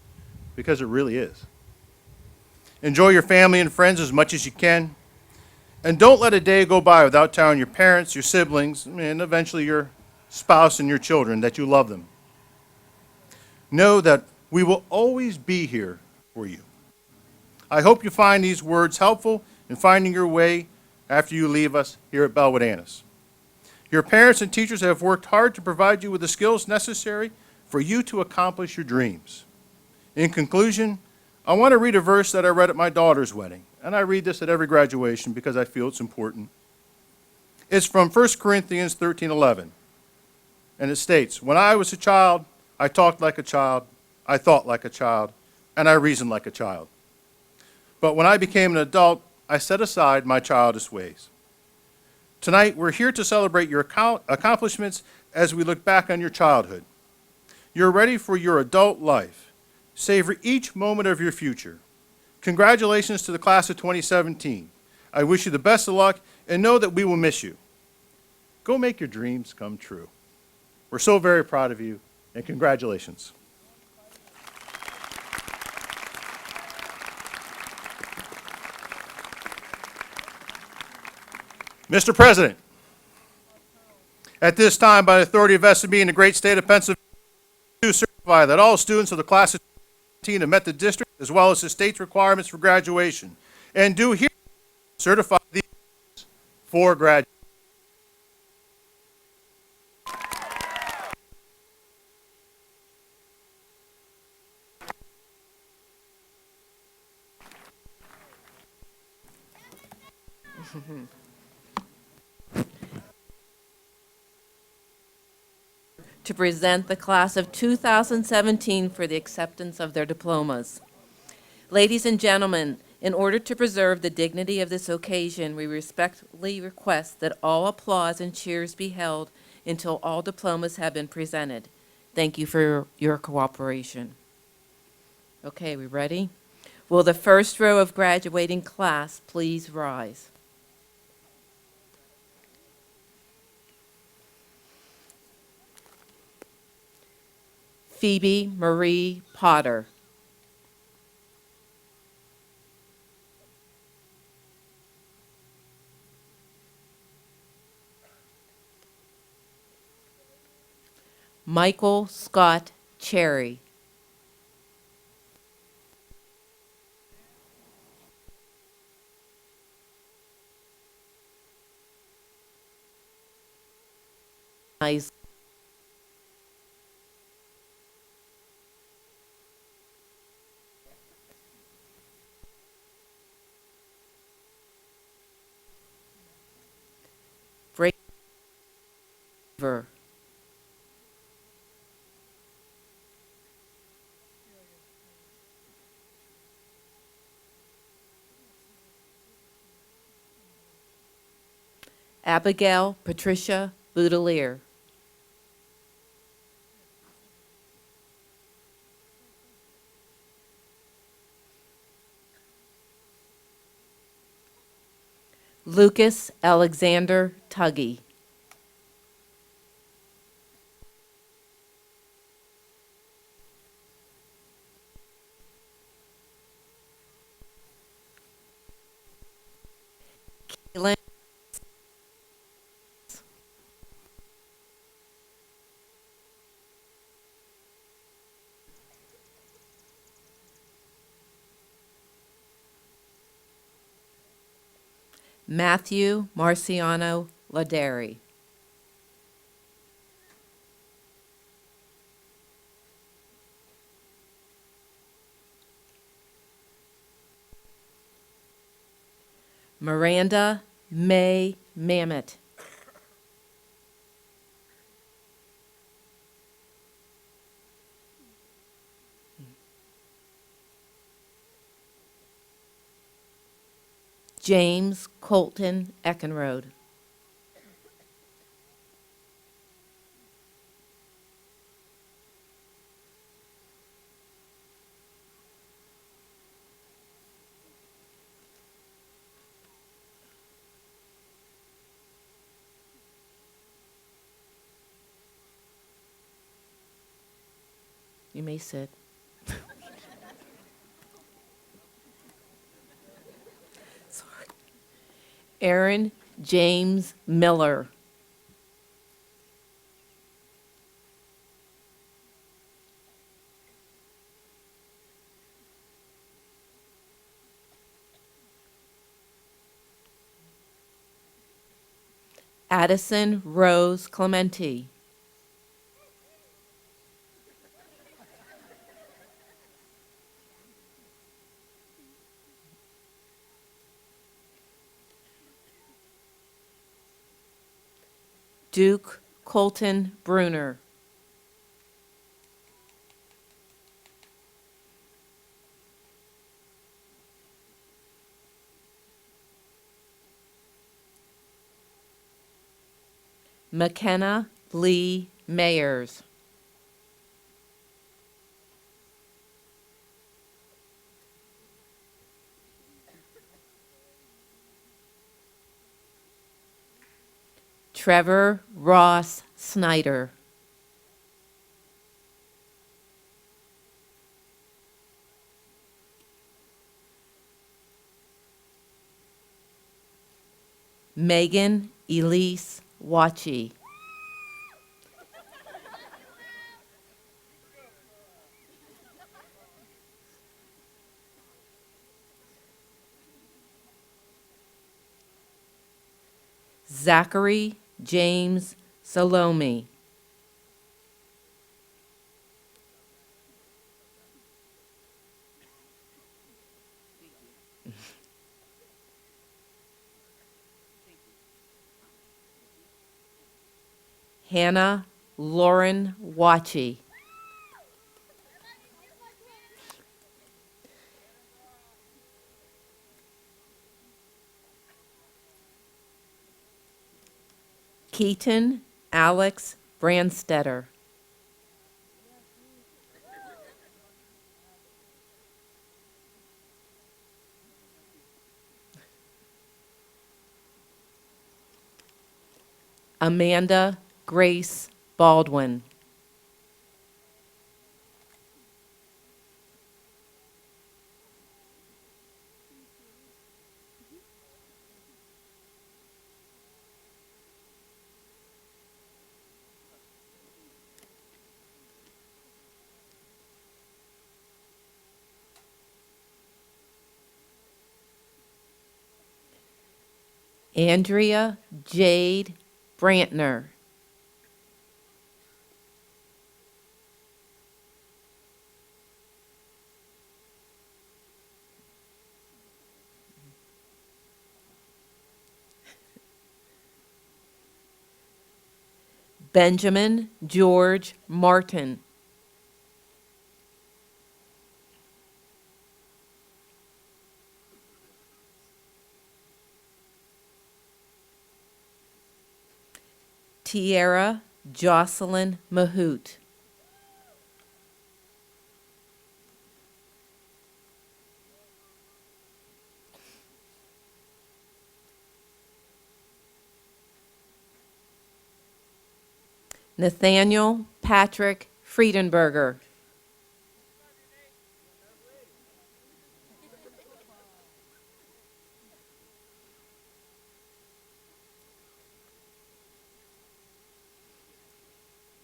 because it really is. Enjoy your family and friends as much as you can. And don't let a day go by without telling your parents, your siblings, and eventually your spouse and your children that you love them. Know that we will always be here for you. I hope you find these words helpful in finding your way after you leave us here at Bellwood Annis. Your parents and teachers have worked hard to provide you with the skills necessary for you to accomplish your dreams. In conclusion, I want to read a verse that I read at my daughter's wedding, and I read this at every graduation because I feel it's important. It's from 1 Corinthians 13:11, and it states, "When I was a child, I talked like a child, I thought like a child, and I reasoned like a child. But when I became an adult, I set aside my childish ways." Tonight, we're here to celebrate your accomplishments as we look back on your childhood. You're ready for your adult life. Savor each moment of your future. Congratulations to the class of 2017. I wish you the best of luck and know that we will miss you. Go make your dreams come true. We're so very proud of you, and congratulations. Mr. President, at this time, by the authority vested in me in the great state of Pennsylvania, I do certify that all students of the class of 2017 have met the district as well as the state's requirements for graduation, and do hereby certify these for graduation. To present the class of 2017 for the acceptance of their diplomas. Ladies and gentlemen, in order to preserve the dignity of this occasion, we respectfully request that all applause and cheers be held until all diplomas have been presented. Thank you for your cooperation. Okay, we ready? Will the first row of graduating class please rise? Phoebe Marie Potter. Michael Scott Cherry. Braver. Abigail Patricia Boudelier. Lucas Alexander Tuggy. Kaylin Matthew Marciano Laderi. Miranda May Mamet. James Colton Eckenrode. You may sit. Aaron James Miller. Addison Rose Clementi. Duke Colton Bruner. McKenna Lee Mayers. Trevor Ross Snyder. Megan Elise Wachi. Zachary James Salome. Hannah Lauren Wachi. Keaton Alex Brandstetter. Amanda Grace Baldwin. Andrea Jade Brantner. Benjamin George Martin. Tierra Jocelyn Mahout. Nathaniel Patrick Friedenberger.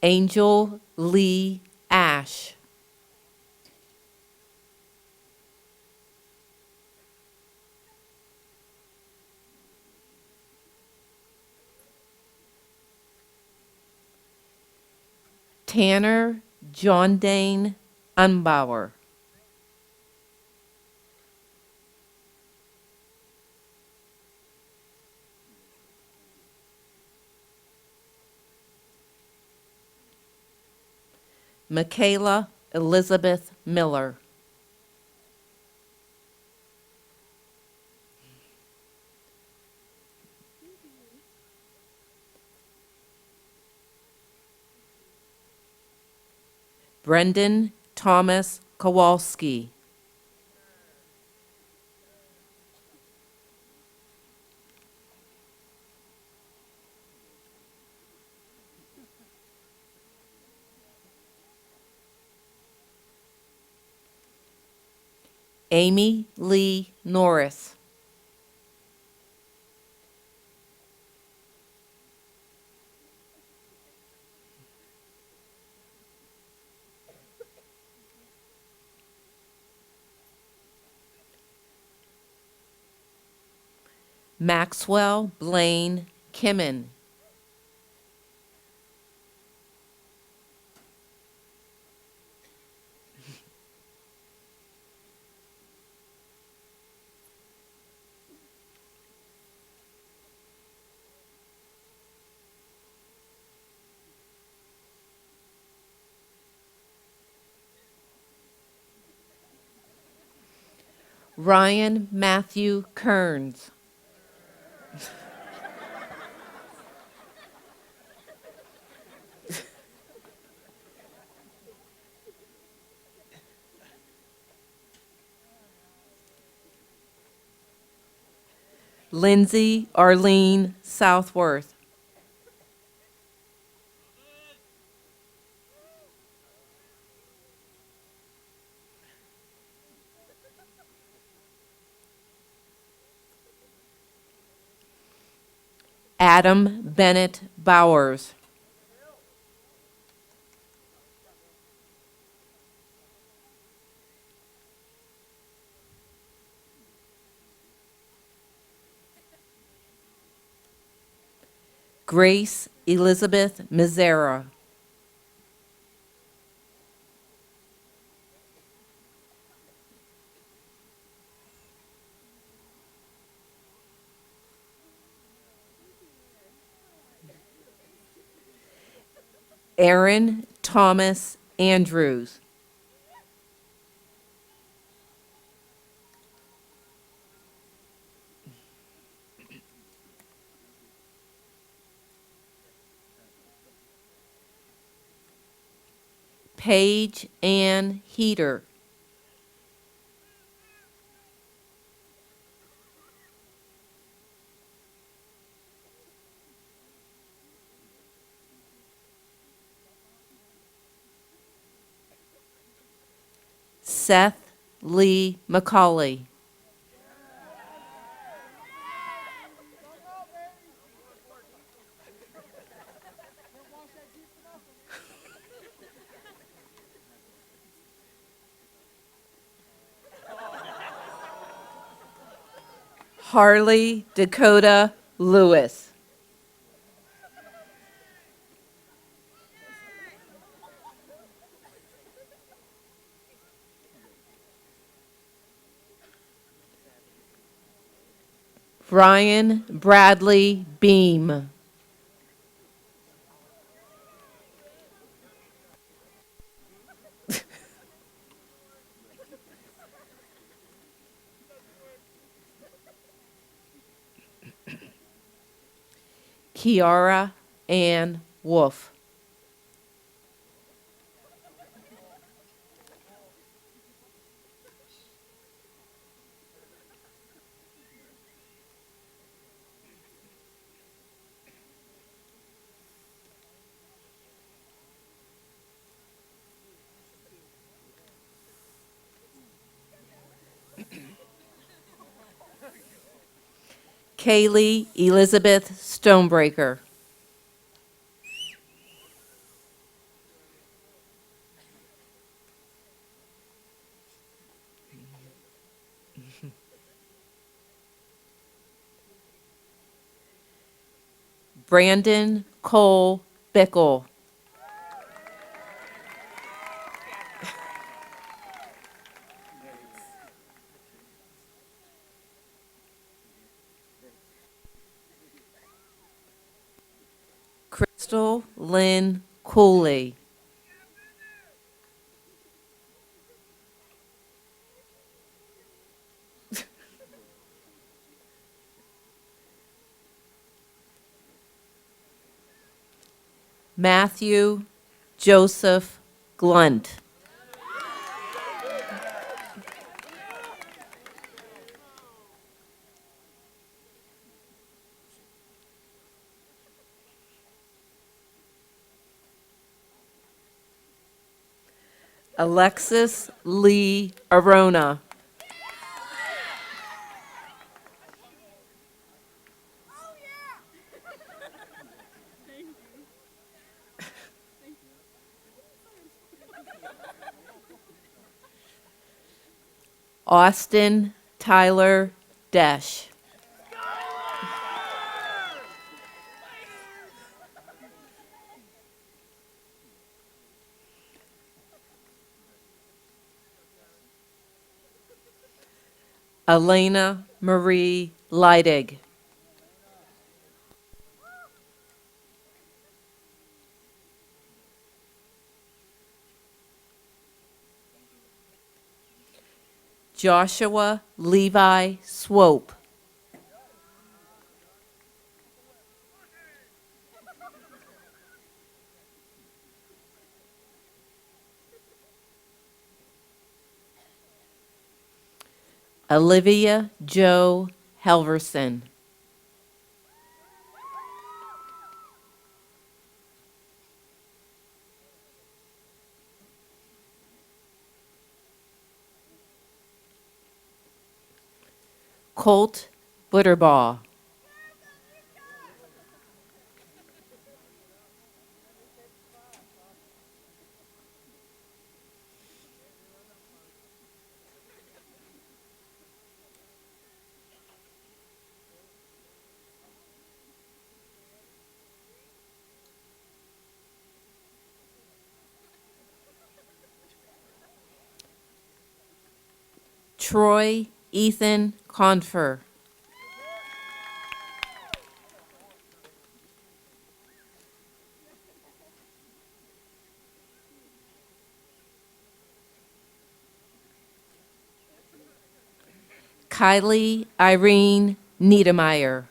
Angel Lee Ash. Tanner John Dane Unbauer. Michaela Elizabeth Miller. Brendan Thomas Kowalski. Amy Lee Norris. Maxwell Blaine Kimmin. Ryan Matthew Kearns. Lindsay Arlene Southworth. Adam Bennett Bowers. Grace Elizabeth Mizera. Aaron Thomas Andrews. Paige Ann Heater. Seth Lee McCauley. Harley Dakota Lewis. Brian Bradley Beam. Kiara Ann Wolf. Kaylee Elizabeth Stonebreaker. Brandon Cole Bickle. Crystal Lynn Cooley. Matthew Joseph Glunt. Alexis Lee Arona. Austin Tyler Desch. Elena Marie Leidig. Joshua Levi Swope. Olivia Jo Helverson. Colt Butterbaugh. Troy Ethan Confer. Kylie Irene Niedermeyer.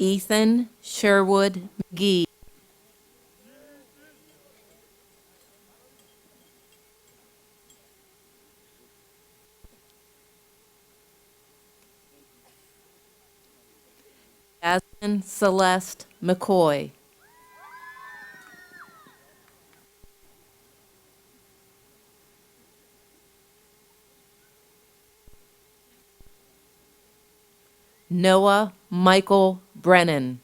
Ethan Sherwood McGee. Jasmine Celeste McCoy. Noah Michael Brennan.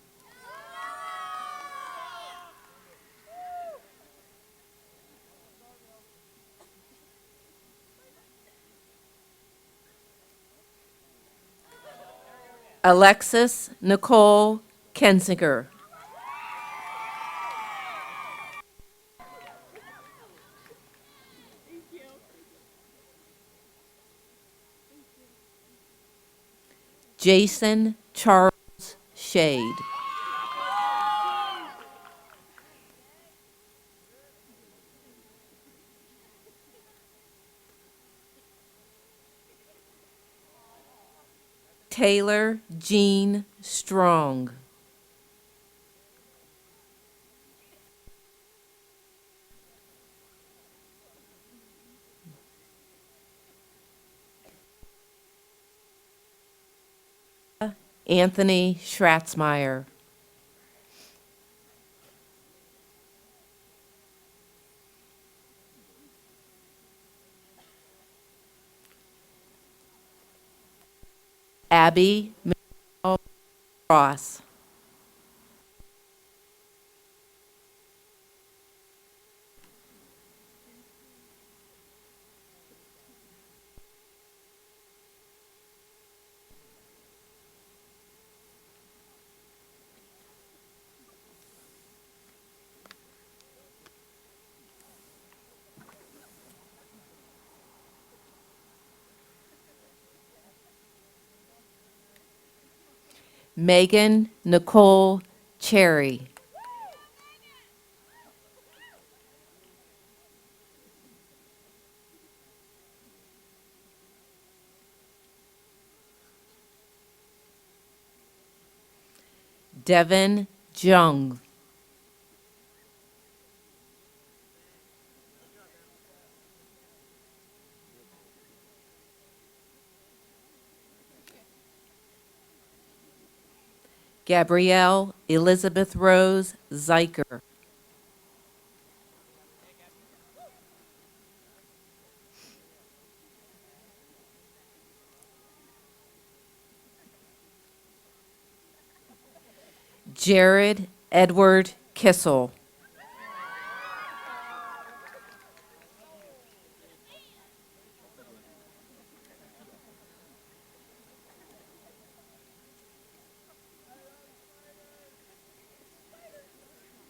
Alexis Nicole Kensinger. Jason Charles Shade. Taylor Jean Strong. Anthony Schratzmeyer. Abby Michelle Ross. Megan Nicole Cherry. Devin Jung. Gabrielle Elizabeth Rose Zeiker. Jared Edward Kissel.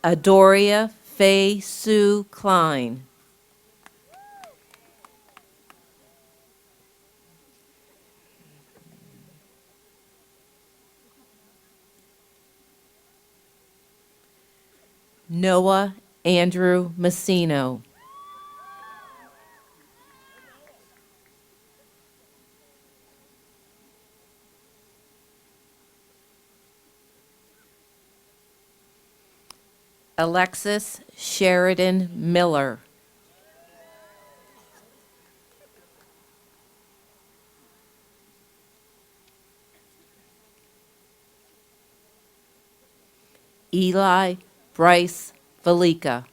Adoria Faye Sue Klein. Noah Andrew Messino. Alexis Sheridan Miller. Eli Bryce Valika.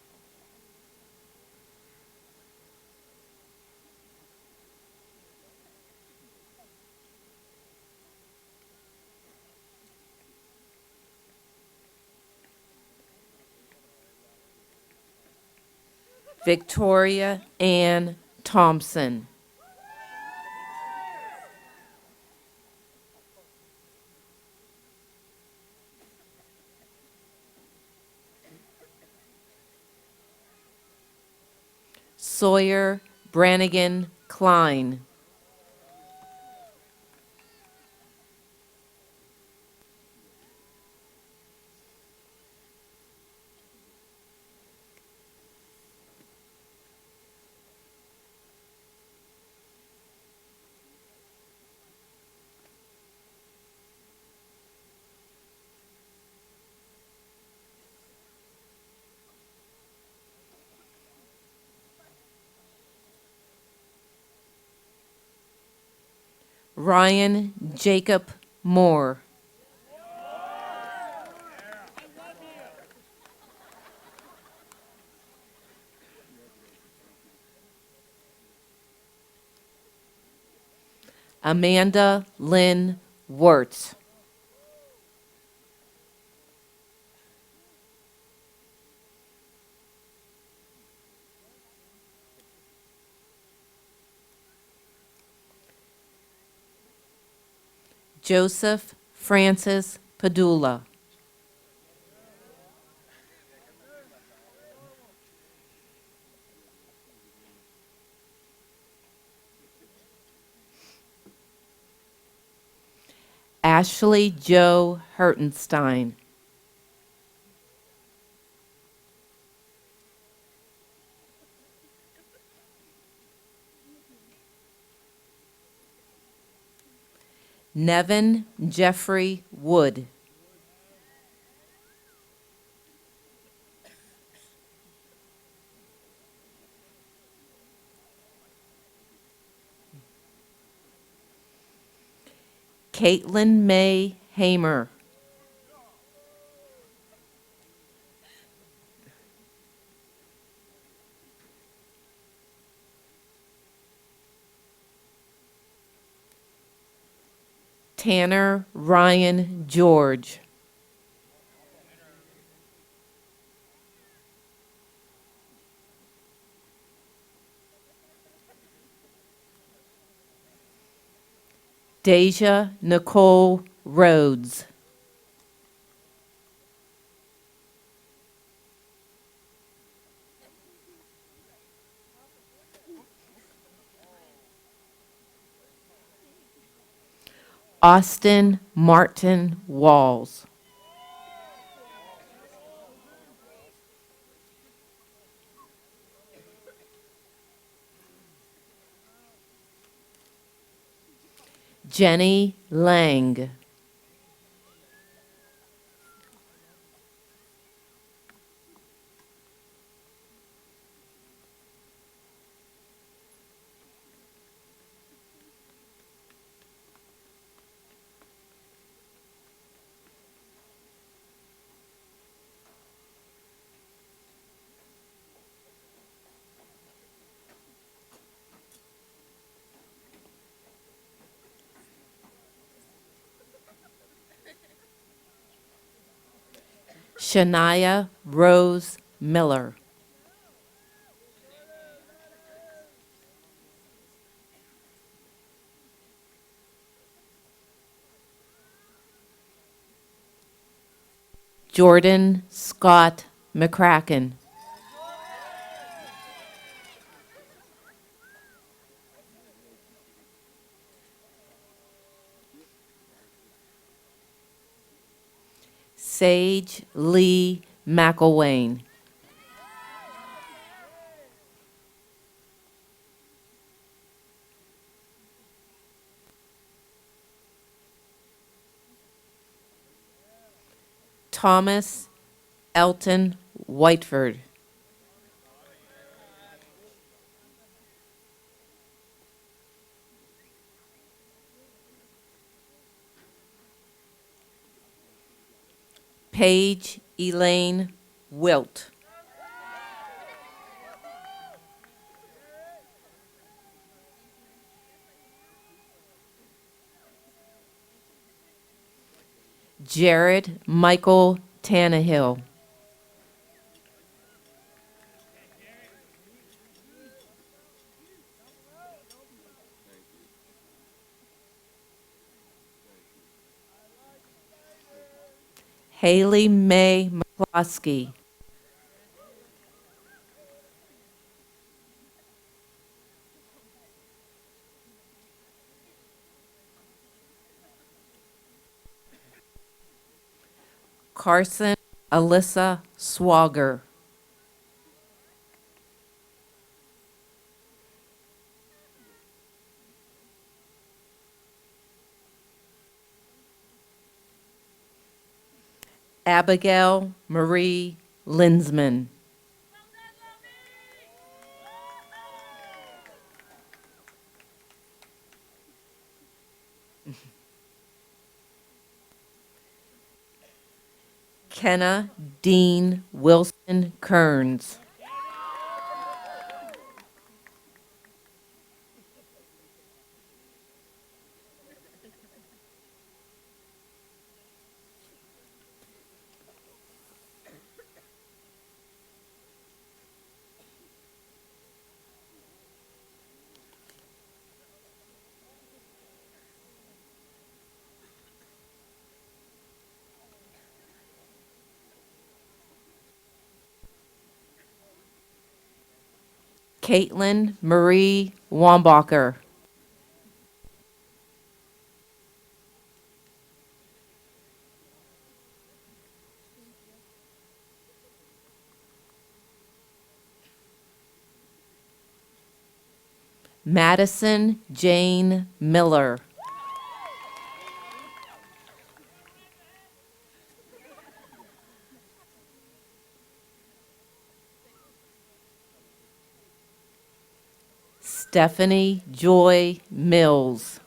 Victoria Ann Thompson. Sawyer Brannigan Klein. Ryan Jacob Moore. Amanda Lynn Wirtz. Joseph Francis Padula. Ashley Joe Hertenstein. Nevin Jeffrey Wood. Caitlin May Hamer. Tanner Ryan George. Deja Nicole Rhodes. Austin Martin Walls. Jenny Lang. Shania Rose Miller. Jordan Scott McCracken. Sage Lee McElwain. Thomas Elton Whiteford. Paige Elaine Wilt. Jared Michael Tannehill. Haley Mae McCloskey. Carson Alyssa Swager. Abigail Marie Linsman. Kenna Dean Wilson Kearns. Caitlin Marie Wambacher. Madison Jane Miller. Stephanie Joy Mills.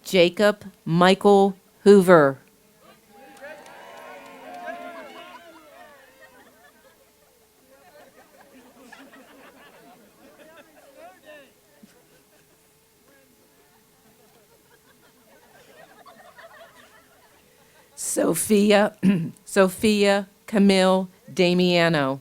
Jacob Michael Hoover. Sophia Camille Damiano.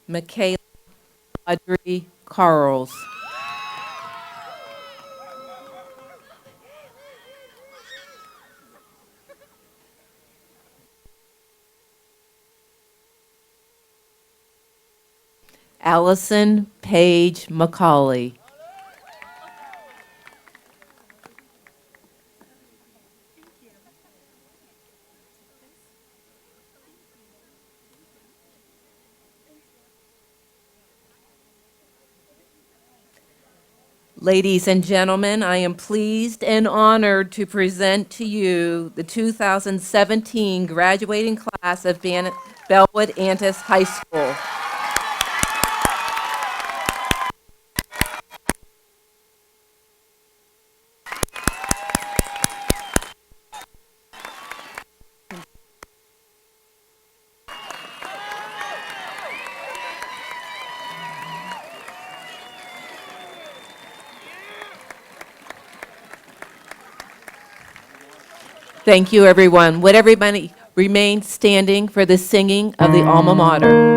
Michaela Audrey Carls. Allison Page McCauley. Ladies and gentlemen, I am pleased and honored to present to you the 2017 graduating class of Bellwood Antis High School. Thank you, everyone. Would everybody remain standing for the singing of the alma mater?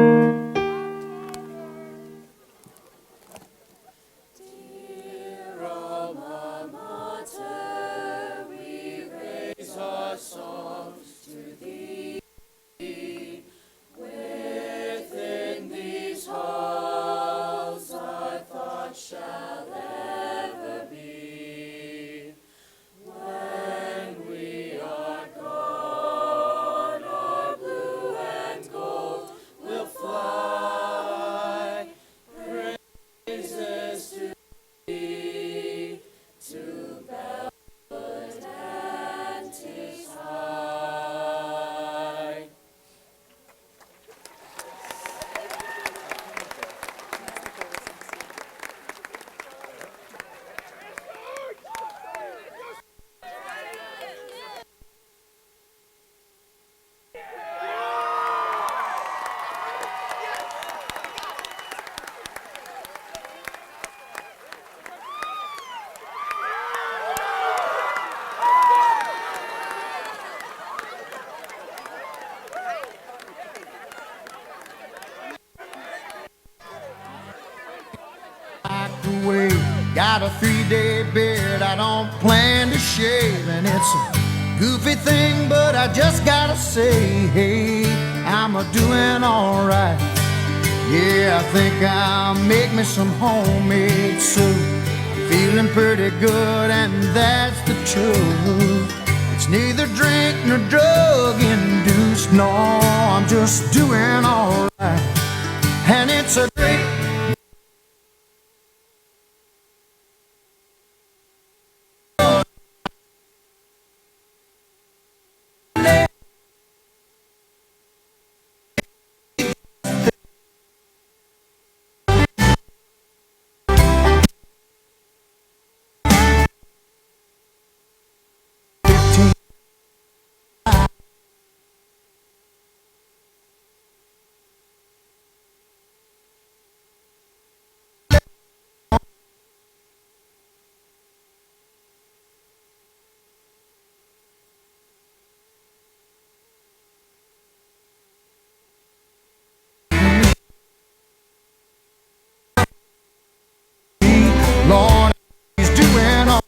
Away. Got a 3-day beard I don't plan to shave, and it's a goofy thing, but I just gotta say, hey, I'm a doing alright. Yeah, I think I'll make me some homemade soup. Feeling pretty good, and that's the truth. It's neither drink nor drug induced, no, I'm just doing alright. And it's a great Lord, he's doing all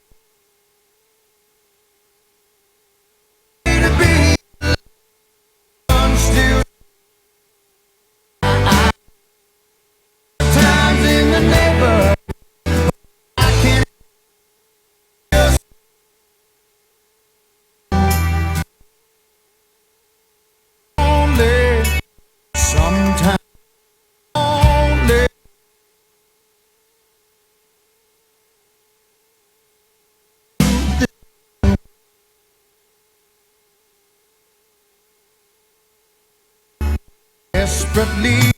to be still times in the neighborhood. I can't just only sometimes only. Desperately